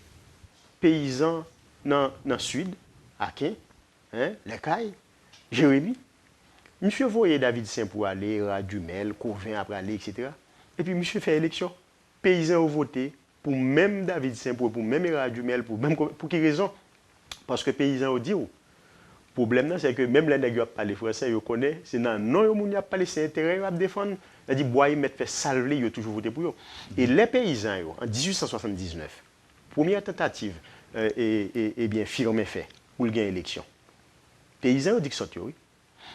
D: paysans dans le sud, Akin, les Cailles, Jérémy. Monsieur voyait David Saint pour aller, Radumel, Couvin après aller, etc. Et puis monsieur fait élection. Paysans ont voté pour même David Saint pour même Radumel, pour quelle raison? Parce que paysans ont dit, le problème c'est que même les nègres qui parlent français, ils connaissent, c'est dans non, ils n'ont pas laissé intérêt à défendre. Ils disent, bois, ils mettent fait salver, ils ont toujours voté pour eux. Et les paysans, en 1879, première tentative, et bien, firme fait, pour gagner l'élection. Les paysans ont dit que ça, oui.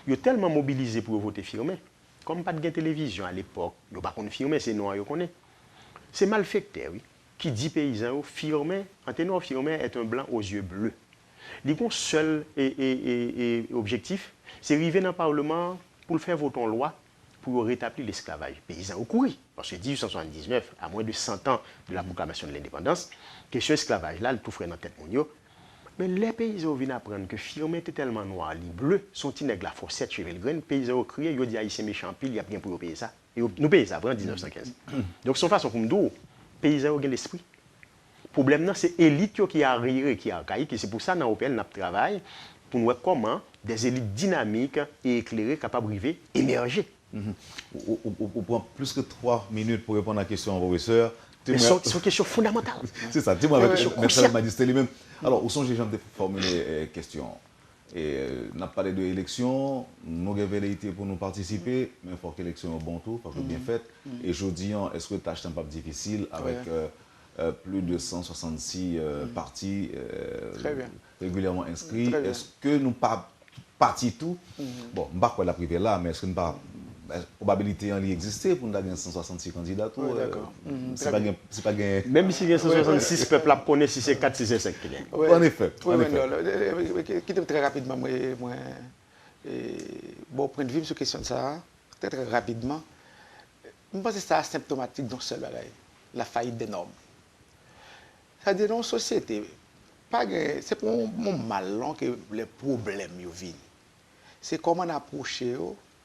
D: Ils ont tellement mobilisé pour voter firmé. Comme pas de télévision à l'époque, ils n'ont pas confirmé, c'est noir, ils connaissent. C'est malfecteur, oui, qui dit paysan, firmé, un ténor firmé est un blanc aux yeux bleus. Le seul objectif, c'est arriver dans le Parlement pour le faire voter en loi pour rétablir l'esclavage. Les paysans ont couru, parce que 1879, à moins de 100 ans de la proclamation de l'indépendance, question esclavage là, le tout ferait dans la tête mondiale. Mais les paysans viennent apprendre que firmé était tellement noir, les bleus sont inègres la fossette chez le grain. Les paysans ont crié, ils ont dit haïtien méchant pile, il y a bien pour payer ça. Et nous payons ça, en 1915. Donc, son façon pour nous, les paysans ont l'esprit. Le problème, c'est l'élite qui est arrivée, qui est archaïque, et c'est pour ça que dans l'OPL, nous travaillons pour nous voir comment des élites dynamiques et éclairées, capables de émerger.
B: On prend plus que 3 minutes pour répondre à la question, professeur.
D: C'est une question fondamentale.
B: C'est ça, dis-moi avec M. Magistrat lui-même. Alors, où sont les gens qui ont formulé des questions? On a parlé de l'élection, nous avons velléité pour nous participer, mais il faut que l'élection soit bon tour, parce que bien faite. Et je dis, est-ce que tâche n'est pas difficile avec plus de 166 partis régulièrement inscrits? Est-ce que nous pas partis tout? Bon, je ne sais pas quoi la privé là, mais est-ce que nous pas probabilité en existait pour nous avoir 166 candidats.
C: Oui, d'accord.
B: C'est pas gain.
D: Même si il y a 166 peuples, on connaît si c'est 4, si c'est 5 qui gagnent.
B: En effet.
C: Oui,
B: en
C: mais
B: effet.
C: non, quitte très rapidement, bon, point de vue sur la question de ça, très rapidement, je pense que c'est symptomatique d'un seul bagaille, la faillite des normes. C'est-à-dire, dans la société, c'est pour mon malin que les problèmes viennent. C'est comment on approche,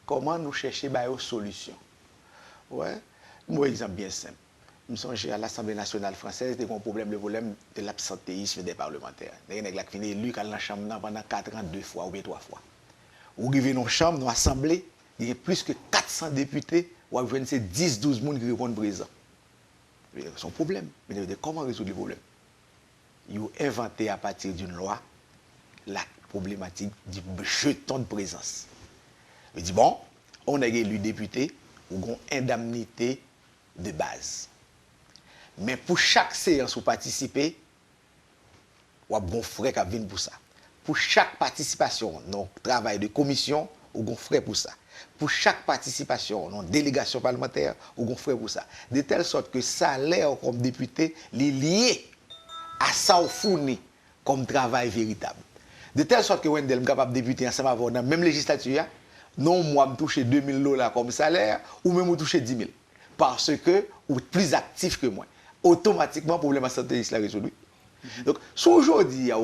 C: comment nous chercher des solutions. Ouais. Moi, exemple bien simple. Je me songe à l'Assemblée nationale française, il y a un problème de l'absentéisme des parlementaires. Il y a des gens qui sont élus dans la chambre pendant 4 ans, 2 fois ou bien 3 fois. Ou arrivez dans la chambre, dans l'Assemblée, il y a plus que 400 députés, ou à 10-12 personnes qui répondent présents. C'est un problème. Mais comment résoudre le problème? Ils ont inventé à partir d'une loi la problématique du jeton de présence. Il dit, bon, on a élu député, ou une indemnité de base. Mais pour chaque séance où participer, ou a bon frais qui viennent pour ça. Pour chaque participation dans le travail de commission, ou bon frais pour ça. Pour chaque participation dans délégation parlementaire, ou bon frais pour ça. De telle sorte que salaire comme député est lié à ça au fourni comme travail véritable. De telle sorte que Wendel est capable de députer ensemble avec dans la même législature, non moi me toucher $2000 comme salaire, ou même me toucher 10 000. Parce que vous êtes plus actif que moi. Automatiquement, le problème de santé est résolu. Donc, si aujourd'hui, il y a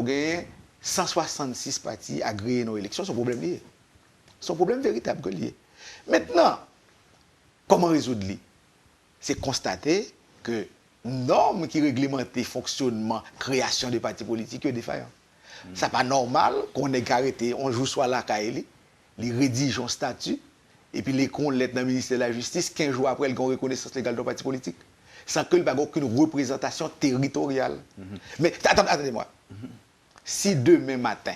C: 166 partis agréés dans l'élection, c'est un problème lié. C'est un problème véritable que lié. Maintenant, comment résoudre lui? C'est constater que normes qui réglementent le fonctionnement, création des partis politiques est défaillant. Ce n'est pas normal qu'on ait arrêté, on joue soit là, les rédige un statut, et puis les cons lettres dans le ministère de la Justice, 15 jours après, ils ont reconnaissance légale de parti politique. Sans qu'il n'y ait aucune représentation territoriale. Mais attendez-moi. Si demain matin,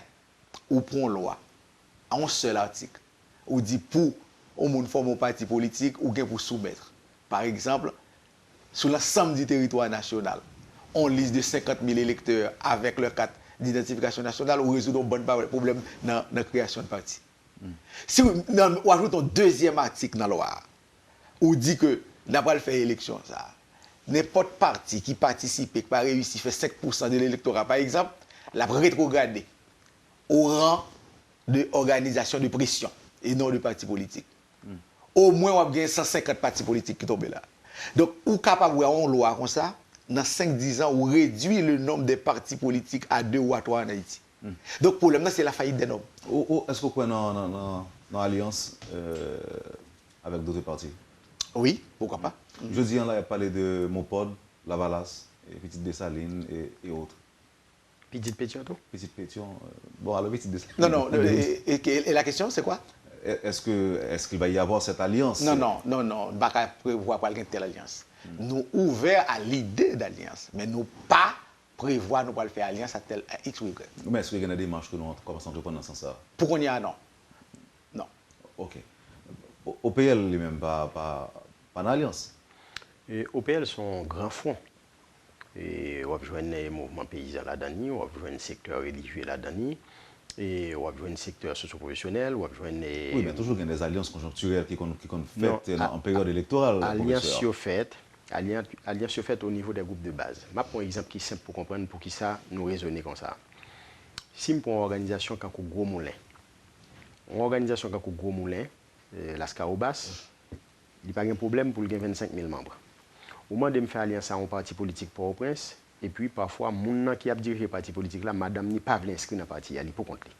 C: on prend une loi, en un seul article, on dit pour on forme un parti politique ou bien pour soumettre, par exemple, sur l'ensemble du territoire national, on liste de 50 000 électeurs avec leur carte d'identification nationale, on résout un bon problème dans la création de parti. Si on ajoute un deuxième article dans la loi, on dit que n'a pas fait élection, ça. N'importe parti qui participe et qui n'a pas réussi fait 5% de l'électorat, par exemple, l'a rétrogradé au rang d'organisation de pression et non de parti politique. Au moins, on a gagné 150 partis politiques qui tombent là. Donc, on est capable d'avoir une loi comme ça, dans 5-10 ans, on réduit le nombre de partis politiques à 2 ou à 3 en Haïti. Donc, le problème, c'est la faillite des normes.
B: Est-ce que vous croyez dans l'alliance avec d'autres partis?
C: Oui, pourquoi pas.
B: Jeudi, on a parlé de Mopod, Lavalas, Petite Dessalines et autres.
D: Petite Pétion, tout?
B: Petite Pétion. Bon, alors Petite Dessalines.
C: Non, et la question, c'est quoi?
B: Est-ce qu'il va y avoir cette alliance?
C: Non, on ne va pas prévoir une telle alliance. Nous ouverts à l'idée d'alliance, mais nous pas prévoir nous pas le faire alliance à tel X ou Y.
B: Mais est-ce qu'il y a des démarches que nous commençons à reprendre dans ce sens?
C: Pour qu'on y a, non. Non.
B: Ok. OPL lui-même, pas d'alliance?
D: OPL sont grands fonds. Et on va jouer un mouvement paysan là-dedans, on va jouer un secteur religieux là-dedans, et on va jouer un secteur socio-professionnel, on va jouer un...
B: Oui, mais toujours il y a des alliances conjoncturelles qui sont faites en période électorale.
D: Alliance faite au niveau des groupes de base. Je prends un exemple qui est simple pour comprendre pour qui ça nous raisonner comme ça. Si je prends une organisation comme Gros Moulin, la Scarobas, il n'y a pas de problème pour gagner 25 000 membres. Au moment de me faire alliance à un parti politique pour au prince, et puis parfois, mon qui a dirigé le parti politique là, madame n'est pas inscrite dans le parti, elle est pour compter.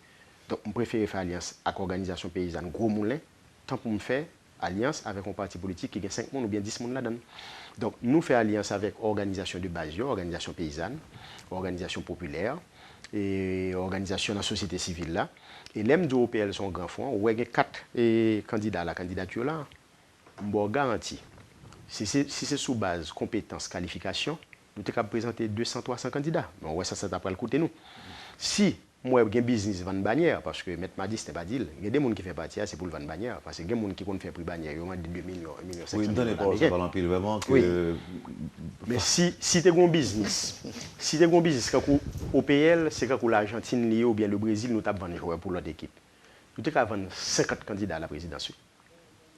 D: Donc, je préfère faire alliance avec l'organisation paysanne Gros Moulin, tant pour me faire alliance avec un parti politique qui a 5 personnes ou bien 10 personnes là-dedans. Donc, nous faisons alliance avec organisation de base, organisation paysanne, organisation populaire, et organisation de la société civile là. Et l'aime de OPL sont grand fonds, où il y a 4 candidats à la candidature là, je garantis. Si c'est sous base compétence, qualification, nous sommes capables de présenter 200-300 candidats. Mais ouais, ça après le côté nous. Si moi j'ai un business vendre bannière, parce que M. Madi, ce n'est pas deal, il y a des gens qui font partie, c'est pour le vendre bannière. Parce que il y a des gens qui font faire prix bannière, ils ont 2 millions, 1 million 500 000.
B: Oui, ne donnez pas ça va l'empile vraiment que...
D: Oui. Mais si tu as un business, comme OPL, c'est comme l'Argentine ou bien le Brésil, nous avons vendu joueurs pour l'autre équipe. Nous avons vendu 50 candidats à la présidence.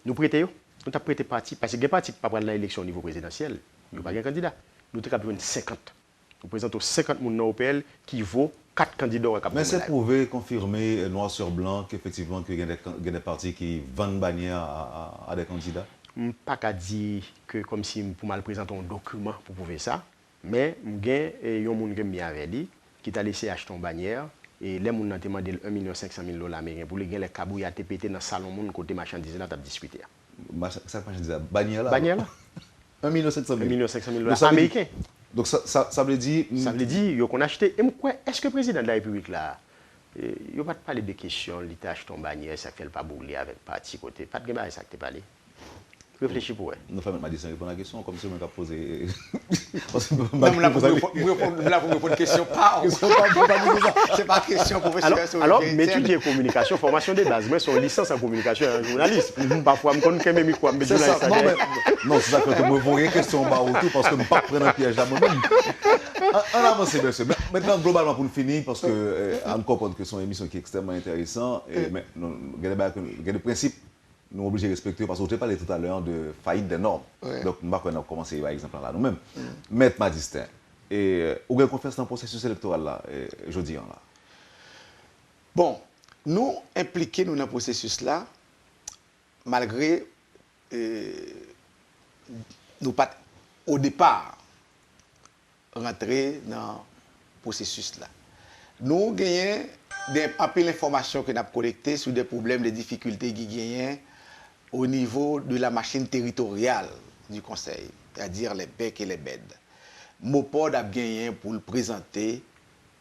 D: Nous prêtons, nous avons prêté parti, parce que les partis qui ne pas prendre l'élection au niveau présidentiel, nous n'avons pas de candidat. Nous avons 50. Nous présentons 50 personnes au PL qui vaut 4 candidats.
B: Mais c'est prouvé, confirmé, noir sur blanc, qu'effectivement, il y a des partis qui vendent bannière à des candidats?
D: Je ne peux pas dire que comme si pour mal présenter un document pour prouver ça, mais il y a un monde qui avait dit qui t'a laissé acheter une bannière et les gens ont demandé $1 500 000 américains pour les gens les cabouilles à TPT dans le salon monde côté marchandises là, tu as discuté.
B: Ça marchandise bannière là?
D: Bannière là?
B: $1 500 000.
D: $1 500 000 américains.
B: Donc ça veut dire...
D: Ça veut dire qu'on a acheté. Est-ce que le président de la République là, il n'a pas parlé de questions, il t'a acheté une bannière, ça fait pas bouler avec parti côté. Pas de débat, ça que tu parlé. Réfléchis pour eux.
B: Nous faisons Madison répondre à la question comme si on a posé.
C: Non, là, pour répondre une question, c'est pas question professionnelle.
D: Alors, mais tu dis communication, formation de base. Moi, son licence en communication, un journaliste. Parfois, je me connais mes micros, mais
B: c'est ça. Non, c'est ça que je me vois une question en bas autour parce que je ne pas prendre un piège à moi-même. On avance, bien sûr. Maintenant, globalement, pour finir, parce que on comprend que c'est une émission qui est extrêmement intéressante, mais il y a des principes. Nous sommes obligés de respecter, parce que vous avez parlé tout à l'heure de faillite des normes. Ouais. Donc, nous allons commencer par exemple là nous-mêmes. Maître Madistin, et vous avez confiance dans le processus électoral là, jeudi là?
C: Bon, nous impliqués dans le processus là, malgré nous pas au départ rentrer dans le processus là. Nous gagnons un peu d'informations que nous avons collectées sur des problèmes, des difficultés qui gagnent au niveau de la machine territoriale du Conseil, c'est-à-dire les becs et les beds. Mopod a gagné pour le présenter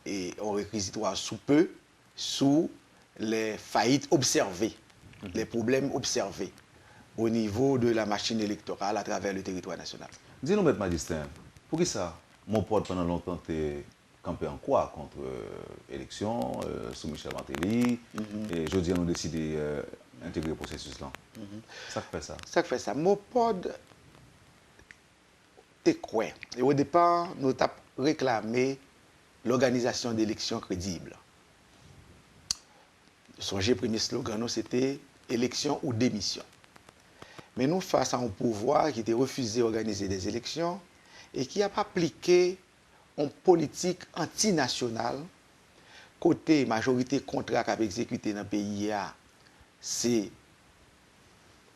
C: et en réquisitoire sous peu, sous les faillites observées, les problèmes observés au niveau de la machine électorale à travers le territoire national.
B: Dis-nous, Maître Madistin, pour qui ça, Mopod pendant longtemps t'es campé en quoi contre l'élection sous Michel Martelly et jeudi on a décidé d'intégrer le processus là. Ça fait ça.
C: Ça fait ça. Mopod t'es quoi? Et au départ, nous avons réclamé l'organisation d'élections crédibles. Songez, premier slogan, c'était élection ou démission. Mais nous, face à un pouvoir qui était refusé d'organiser des élections et qui n'a pas appliqué une politique antinationale, côté majorité contrat qu'a exécuté dans le pays, c'est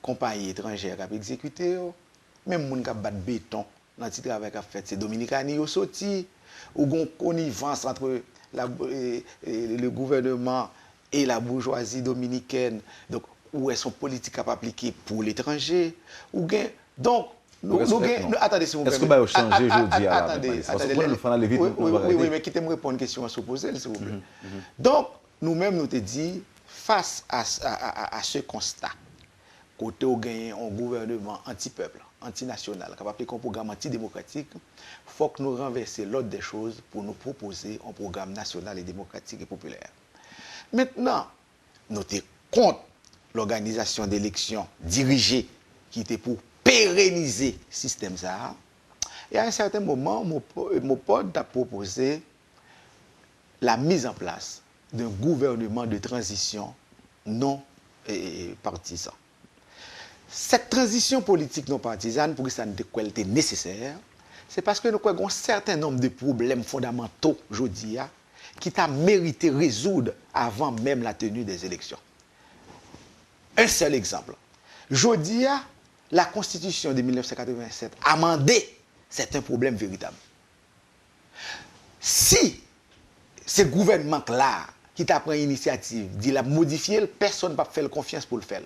C: compagnie étrangère qui a exécuté, même les gens qui ont battu béton dans le travail qu'a fait, c'est Dominicains qui ont sorti, ou une connivence entre le gouvernement et la bourgeoisie dominicaine, donc où est son politique à appliquer pour l'étranger, donc attendez, s'il vous plaît.
B: Est-ce que vous changez aujourd'hui à la
C: attendez, oui, mais quittez-moi répondre à une question à se poser, s'il vous plaît. Donc, nous-mêmes, nous te dit, face à ce constat, côté où gagne un gouvernement anti-peuple, anti-national, qui va appeler un programme antidémocratique, il faut que nous renversions l'ordre des choses pour nous proposer un programme national et démocratique et populaire. Maintenant, nous sommes contre l'organisation d'élections dirigées qui était pour pérenniser le système ça. Et à un certain moment, Mopod a proposé la mise en place d'un gouvernement de transition non partisan. Cette transition politique non partisane, pour que ça était nécessaire, c'est parce que nous avons un certain nombre de problèmes fondamentaux aujourd'hui qui t'a mérité résoudre avant même la tenue des élections. Un seul exemple. Aujourd'hui, la Constitution de 1987 amendée, c'est un problème véritable. Si ce gouvernement-là, qui t'a pris l'initiative, dit la modifier, personne ne va faire confiance pour le faire.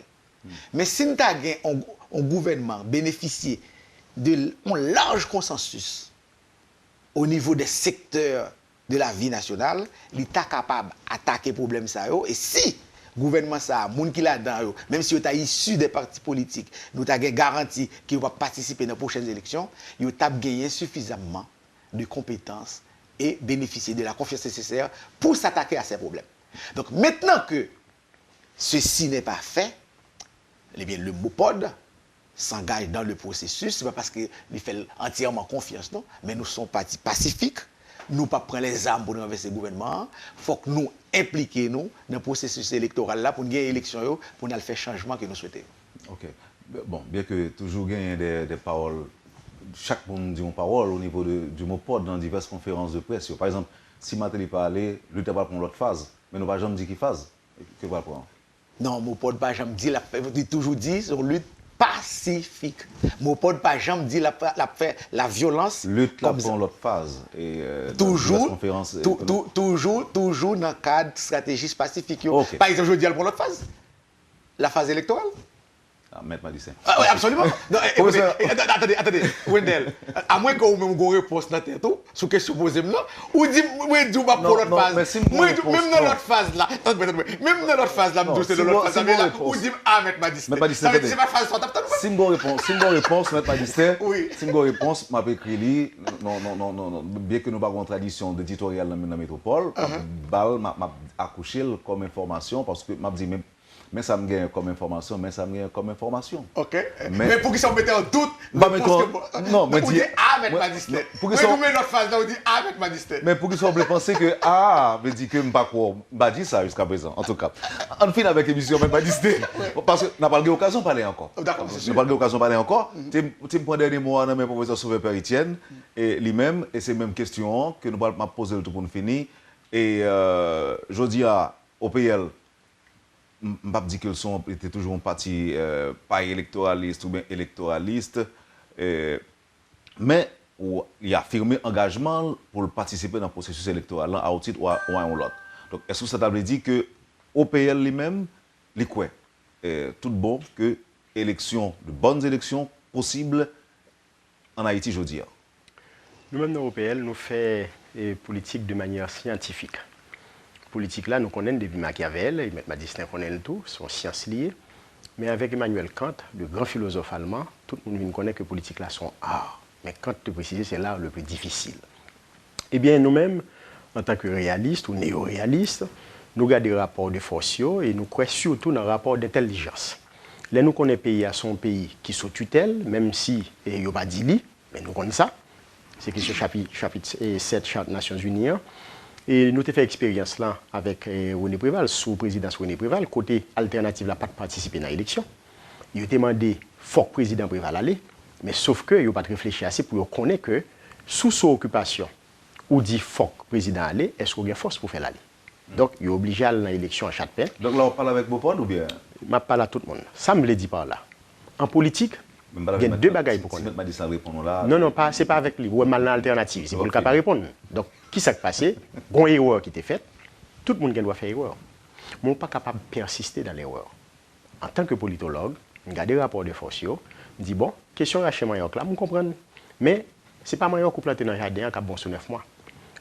C: Mais si nous avons un gouvernement bénéficié d'un large consensus au niveau des secteurs de la vie nationale, l'État est capable d'attaquer le problème. Et si le gouvernement, les qui là-dedans, même si vous êtes issu des partis politiques, nous avons garanti qu'ils vont participer dans les prochaines élections, ils ont gagné suffisamment de compétences et bénéficier de la confiance nécessaire pour s'attaquer à ces problèmes. Donc maintenant que ceci n'est pas fait, eh bien, le Mopod s'engage dans le processus, ce n'est pas parce qu'il fait entièrement confiance, non, mais nous sommes partis pacifiques, nous ne pas prendre les armes pour renverser le gouvernement, il faut que nous impliquions dans le processus électoral là pour gagner l'élection, pour nous faire le changement que nous souhaitons.
B: Ok. Bon, bien que toujours il y ait des paroles, chaque monde dit une parole au niveau du mot pod dans diverses conférences de presse. Par exemple, si Matéli parlait, lui t'as pas prendre l'autre phase, mais nous pas jamais dit qu'il phase. Que va prendre?
C: Non, mon pod pas jamais dit, il toujours dit sur lutte pacifique. Mon pod pas jamais dit la violence.
B: Lutte
C: comme
B: prend l'autre phase. Et,
C: toujours dans le cadre stratégie pacifique.
B: Okay.
C: Par exemple, je dis pour l'autre phase. La phase électorale.
B: Ah, Maître Madicin.
C: Ah, oui, absolument. Non, attendez, Wendell. À moins qu'on ait une réponse dans la tête, sur question posée là, ou dit, oui, du bas pour l'autre phase. Même dans l'autre phase là, même dans l'autre phase là, c'est de l'autre phase là, ou dit, ah, Maître Madicin. C'est pas phase 3,
B: si je réponse, Maître Madicin, si je réponse, je vais écrire, non, bien que nous n'avons pas une tradition d'éditorial dans la métropole, je vais accoucher comme information, parce que je dis même. Mais ça me gagne comme information, OK.
C: Mais pour qu'ils s'en mettent en doute,
B: non, mais
C: dis Maître Madicin. Pour qu'ils s'en mettent en phase là, on dit Maître Madicin.
B: Mais pour qu'ils s'en penser que me dit que je ne pas dire ça jusqu'à présent. En tout cas, on finit avec l'émission Maître Madicin. Parce que n'a pas eu l'occasion de parler encore.
C: D'accord, c'est sûr.
B: N'a pas eu l'occasion de parler encore. Tu me prends dernier mot à notre professeur Sauveur Etienne et lui-même, et c'est même question que nous allons poser le tout pour nous finir. Et je dis à OPL, je ne pas dire qu'ils étaient toujours un parti pas électoraliste ou bien électoraliste, mais il a affirmé engagement pour participer dans le processus électoral à un titre ou à un autre. Donc, est-ce que ça veut dire que OPL lui-même, il quoi tout bon que de bonnes élections possibles en Haïti, je dis.
D: Nous-mêmes, dans l'OPL, nous faisons politique de manière scientifique. Politique là, nous connaissons depuis Machiavel, et Maître Madicin connaît tout, sont sciences liées. Mais avec Emmanuel Kant, le grand philosophe allemand, tout le monde connaît que politique là sont art. Mais Kant, te préciser, c'est l'art le plus difficile. Eh bien, nous-mêmes, en tant que réalistes ou néo-réalistes, nous regardons des rapports de force et nous croyons surtout dans le rapport d'intelligence. Là, nous connaissons pays à son pays qui sont tutelle, même si il n'y a pas dit, mais nous connaissons ça. C'est que ce chapitre 7 Charte des Nations Unies. Et nous avons fait expérience là avec René Préval, sous présidence René Préval, côté alternative, n'a pas participé à l'élection. Il a demandé faut que le président Préval aller, mais sauf que il n'a pas réfléchi assez pour connaître que sous son occupation, ou dit faut que le président aller, est-ce qu'il y a force pour faire aller. Donc, il est obligé à aller dans l'élection à chaque peine.
B: Donc là, on parle avec Bopod ou bien?
D: Je parle à tout le monde. Ça me le dit par là. En politique, il y a deux bagailles pour connaître. Non, ce n'est pas avec lui. Ou mal alternative. C'est pour le cas pas répondre. Donc, qui s'est passé? Bon erreur qui était faite. Tout le monde doit faire erreur. Mais on n'est pas capable de persister dans l'erreur. En tant que politologue, je regarde les rapports de force, je dis bon, question racheter Mayoc là, je comprends. Mais ce n'est pas Mayoc qui plante dans le jardin qui a bon sur 9 mois.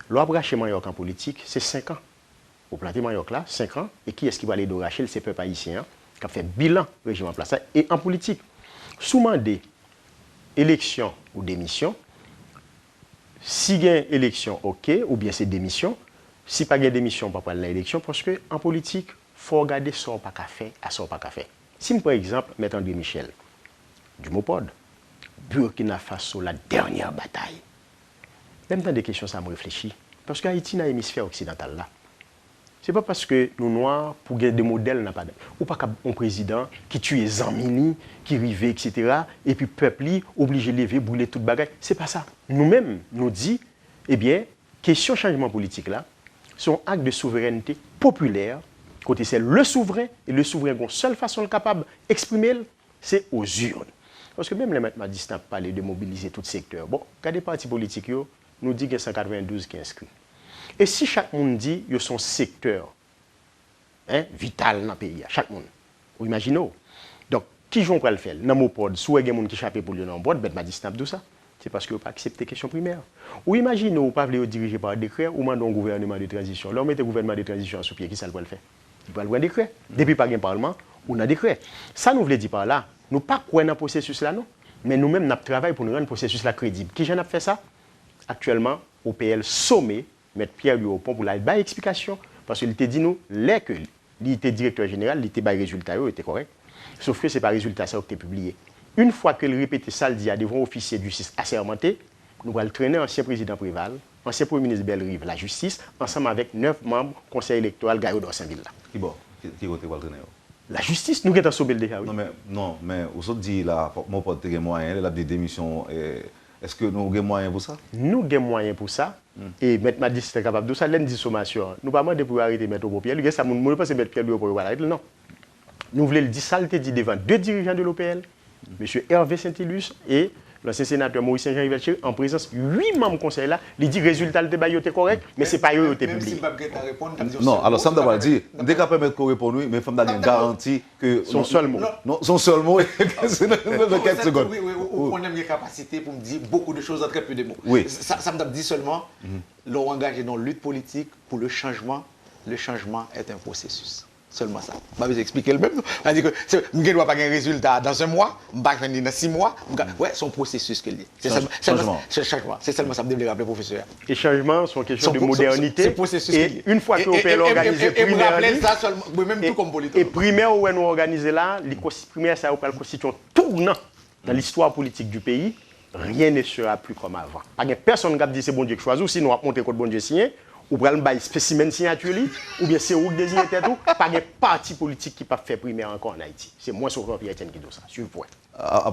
D: L'obre racheter Mayoc en politique, c'est 5 ans. Vous plantez Mayoc là, 5 ans. Et qui est-ce qui va aller de racheter? C'est le peuple haïtien qui a fait bilan régime en place. Et en politique, sous mandat, élection ou démission, si il y a élection, ok, ou bien c'est démission. Si pas de démission, on ne peut pas aller à l'élection parce qu'en politique, il faut regarder ce qu'on n'a pas fait à ce qu'on n'a pas fait. Si, par exemple, M. André Michel, du Mopod, Burkina Faso, la dernière bataille, même dans des questions, ça me réfléchit. Parce qu'Haïti, dans l'hémisphère occidental, là, ce n'est pas parce que nous, Noirs, pour gagner des modèles, n'a pas de... Ou pas un président qui tue les Zamini, qui rive, etc., et puis le peuple, obligé de lever, brûler toute bagaille. Ce n'est pas ça. Nous-mêmes, nous disons, eh bien, question changement politique, là, c'est un acte de souveraineté populaire, côté c'est le souverain, et le souverain, la seule façon capable d'exprimer, c'est aux urnes. Parce que même les maîtres Madicin parlé de mobiliser tout secteur. Bon, quand des partis politiques, nous disent qu'il y a 192 qui sont inscrits. Et si chaque monde dit qu'il y a son secteur vital dans le pays, chaque monde, vous imaginez. Donc, qui joue pour le faire? Dans mon pod, si vous avez des gens qui échappent pour le nom pod, ben Madicin tout ça. C'est parce que vous n'avez pas accepté la question primaire. Ou imaginez, vous ne pouvez pas diriger par décret ou mandez un gouvernement de transition. Là, on met un gouvernement de transition sous pied, qui ça le faire? Il va le décret. Depuis pas un parlement, on a décret. Ça nous veut dire par là, nous ne pas quoi dans le processus là, non. Mais nous-mêmes, nous travaillons pour nous rendre le processus là crédible. Qui j'en a fait ça? Actuellement, OPL sommet, mettre Pierre Dupont pour la explication. Parce qu'il était dit nous, que il était directeur général, il était résultat, il était correct. Sauf que ce n'est pas résultat ça qui est publié. Une fois que le répété ça le dit à devant officier du justice assermenté, nous allons traîner ancien président Préval, ancien premier ministre Bellerive, la justice, ensemble avec 9 membres du conseil électoral Gaillot d'Orsainville.
B: Qui bon? Qui va traîner?
D: La justice, nous avons sauvé le déjà. Oui.
B: Non, mais vous avez dit, là, mon pote, il y a moyen, il a des démissions. Est-ce que nous avons moyen pour ça?
D: Nous avons moyen pour ça. Et M. Madiste est capable de ça. L'un dit sommation. Nous ne pouvons pas pour arrêter M. Pierre. Lui, ça, nous ne pouvons pas mettre Pierre pour arrêter. Non. Nous voulons le dire, ça, le dit devant deux dirigeants de l'OPL, M. Hervé Saint-Ilus et l'ancien sénateur Maurice Saint-Jean-Yves, en présence 8 membres du conseil là, il dit résultat le débat était correct, mais ce n'est pas eux qui ont publié.
B: Non, alors ça me doit dire, dès qu'on permet qu'on réponde, mais il faut me donner une garantie que.
D: Son seul mot.
B: Non, son seul mot, c'est de quelques secondes.
C: Oui, on a une capacité pour me dire beaucoup de choses en très peu de mots.
B: Oui.
C: Ça me doit dire seulement, l'on engagé dans la lutte politique pour le changement est un processus. Seulement ça. Je vais vous expliquer le même. C'est-à-dire que je ne dois pas avoir un résultat dans un mois, je ne vais pas venir dans 6 mois. Ouais, c'est un processus qu'il dit. C'est changement. C'est changement. C'est seulement ça que je devrais rappeler, professeur.
D: Les changements sont question de modernité. Et une fois que l'OPL organisé primaire, et primaire où nous organisé là, les primaires ça va constituer un tournant dans l'histoire politique du pays. Rien ne sera plus comme avant. Pas personne qui dit c'est bon Dieu qui choisit, ou sinon on va monter contre bon Dieu signé. Ou bien un spécimen signature, ou bien c'est où désigner tout, pas de parti politique qui ne peut pas faire primaire encore en Haïti. C'est moi sur Pierre Etienne qui dit ça, sur le point.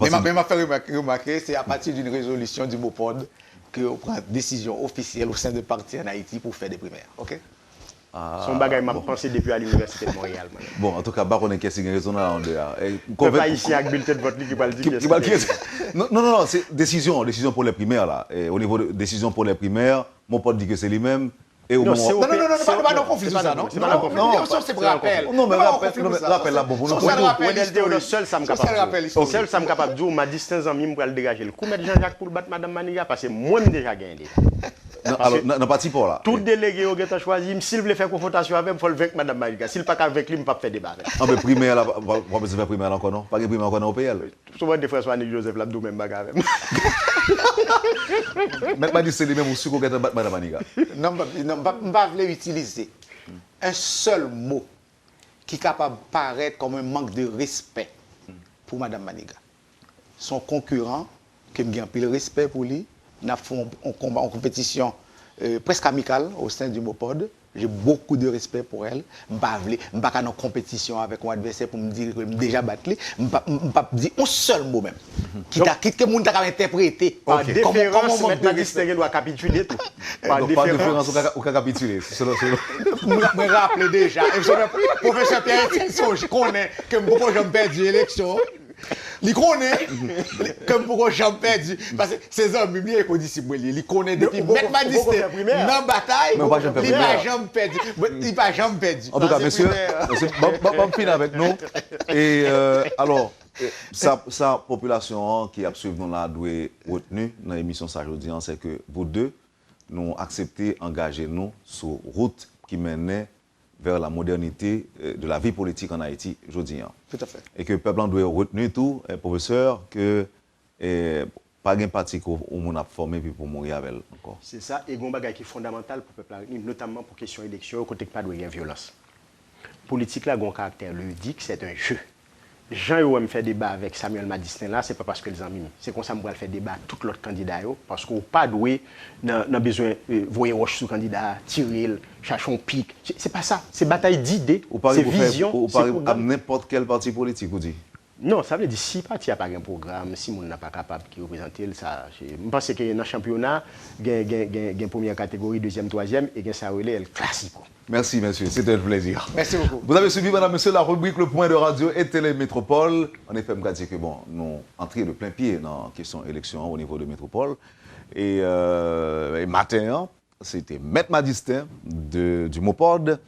C: Mais m'a fait remarquer, c'est à partir d'une résolution du MOPOD qu'on prend décision officielle au sein de parti en Haïti pour faire des primaires. Ok?
D: Son bagage m'a pensé depuis à l'Université de Montréal.
B: Bon, en tout cas, on est question de raison là en dehors.
D: Pas ici avec bulletin de vote qui va le dire.
B: Non, c'est décision pour les primaires là. Et au niveau de décision pour les primaires, mon pote dit que c'est lui-même. Non,
C: pas de conflit sur ça, non? C'est pas de conflit. Non, c'est pour rappel.
B: Non, mais rappel là, bon, pour nous.
D: Le seul, ça me capable. Seul, ça me capable de dire, ma distance en mime pour le dégager. Le coup, mettre Jean-Jacques pour le battre Mme Maniga, parce que moi, je déjà gagné.
B: Alors, dans parti pour là.
D: Tout délégué au Guetta choisi, s'il veut faire confrontation avec, il faut le vaincre Mme Maniga. S'il ne peut pas avec lui, il ne peut pas faire débat.
B: Ah, mais primaire là, on peut faire primaire encore, non? Pas de primaire encore au PL.
D: Souvent, des fois, soit Joseph Labdou, même bagarre.
B: Mais pas dit c'est lui-même aussi qu'on Guetta battre Mme Maniga.
C: Non, je ne vais pas utiliser un seul mot qui est capable de paraître comme un manque de respect pour Mme Maniga. Son concurrent, qui me gagne le respect pour lui, nous avons fait un combat en compétition presque amicale au sein du MOPOD. J'ai beaucoup de respect pour elle. Je ne vais pas en compétition avec mon adversaire pour me dire que je déjà battu. Je ne vais pas dire un seul mot même. Quitte que le monde a interprété.
D: Par déférence, maintenant, distinguer doit capituler tout.
B: Par déférence, on peut capituler.
C: Je me rappelle déjà. Le professeur Pierre-Etienne, je connais que pourquoi j'ai perdu l'élection. Il connaît comme pourquoi j'ai perdu. Parce que ces hommes, ils disent il connaît depuis mettre ma distance dans la bataille. Il n'a jamais perdu. Il n'a jamais perdu.
B: En tout cas, monsieur, bon fin avec nous. Et alors, sa population qui a suivi nous là doit retenue dans l'émission ça aujourd'hui, c'est que vous deux, nous acceptez engager nous sur route qui menait vers la modernité de la vie politique en Haïti aujourd'hui.
C: Tout à fait.
B: Et que le peuple doit retenir tout, professeur, que pas de parti qu'on a formé pour mourir avec encore.
D: C'est ça, et un bagage qui est fondamental pour le peuple, notamment pour question élection, côté pas de violence. Politique là, a un caractère ludique, c'est un jeu. Jean yo me fait débat avec Samuel Madistin là, c'est pas parce que les amis, c'est comme ça me faire débat tout l'autre candidat parce qu'on pas doué n'a besoin voyer roche sur candidat, tirer, chercher un pic. C'est pas ça, c'est bataille d'idées, c'est vision,
B: ou par à n'importe quel parti politique vous dit.
D: Non, ça veut dire si parti a pas un programme, si on n'a pas capable qui représente ça, je pense que dans le championnat, gain première catégorie, deuxième, troisième et gain ça relève le classico.
B: Merci, monsieur. C'était un plaisir.
C: Merci beaucoup.
B: Vous avez suivi, madame, monsieur, la rubrique Le Point de Radio et Télé Métropole. En effet, je me dire que bon, nous entrons de plein pied dans la question élection au niveau de Métropole. Et matin, c'était Maître Madistin du MOPOD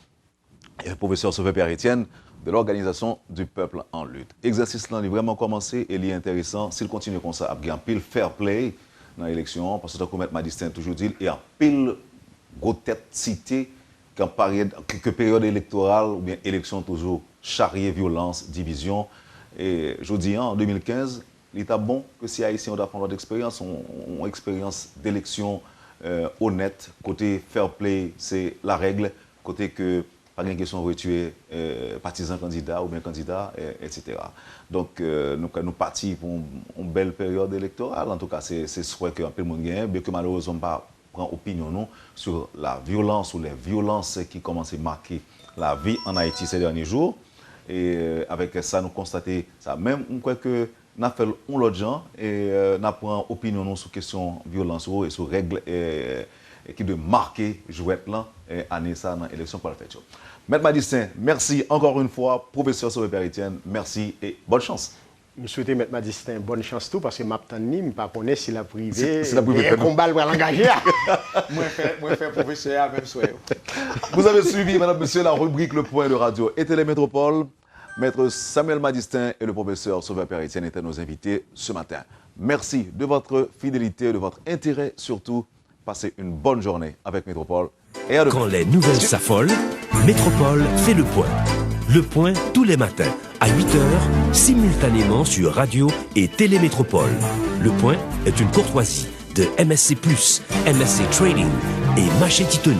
B: et le professeur Sauveur Pierre-Etienne de l'Organisation du Peuple en Lutte. L'exercice là est vraiment commencé et il est intéressant. S'il continue comme ça, il y a un pile fair play dans l'élection, parce que Maître Madistin toujours dit, il y a un pile gros tête citée que période électorale ou bien élection toujours charrier, violence, division. Et je dis en 2015, il est bon que si Haïtiens ont apprendre d'expérience, on expérience d'élection honnête, côté fair play, c'est la règle, côté que pas de question de retuer partisans candidats ou bien candidats, etc. Donc nous partons pour une belle période électorale. En tout cas, c'est souhait qu'un peu de monde gagne, bien que malheureusement pas prend opinion non, sur la violence ou les violences qui commencent à marquer la vie en Haïti ces derniers jours. Et avec ça, nous constatons ça. Même, on croit que nous avons fait l'autre gens et nous avons opinion sur question de violence et sur règles qui doivent marquer jouet là et année ça dans l'élection pour la fête. Maître Madistin, merci encore une fois. Professeur Sauvé-Père-Étienne, merci et bonne chance.
D: Je souhaite mettre ma distinction bonne chance tout parce que ma tante ni pas connaît si la privée
B: et
D: combat va l'engager.
C: Moi faire professeur même souhait.
B: Vous avez suivi madame monsieur la rubrique Le Point de Radio et Télémétropole. Maître Samuel Madistin et le professeur Sauvé-Père-Étienne étaient nos invités ce matin. Merci de votre fidélité, de votre intérêt surtout. Passez une bonne journée avec Métropole et à demain.
A: Quand les nouvelles s'affolent, Métropole fait le point. Le point tous les matins à 8h, simultanément sur Radio et Télémétropole. Le point est une courtoisie de MSC+, MSC Trading et Machete Tony.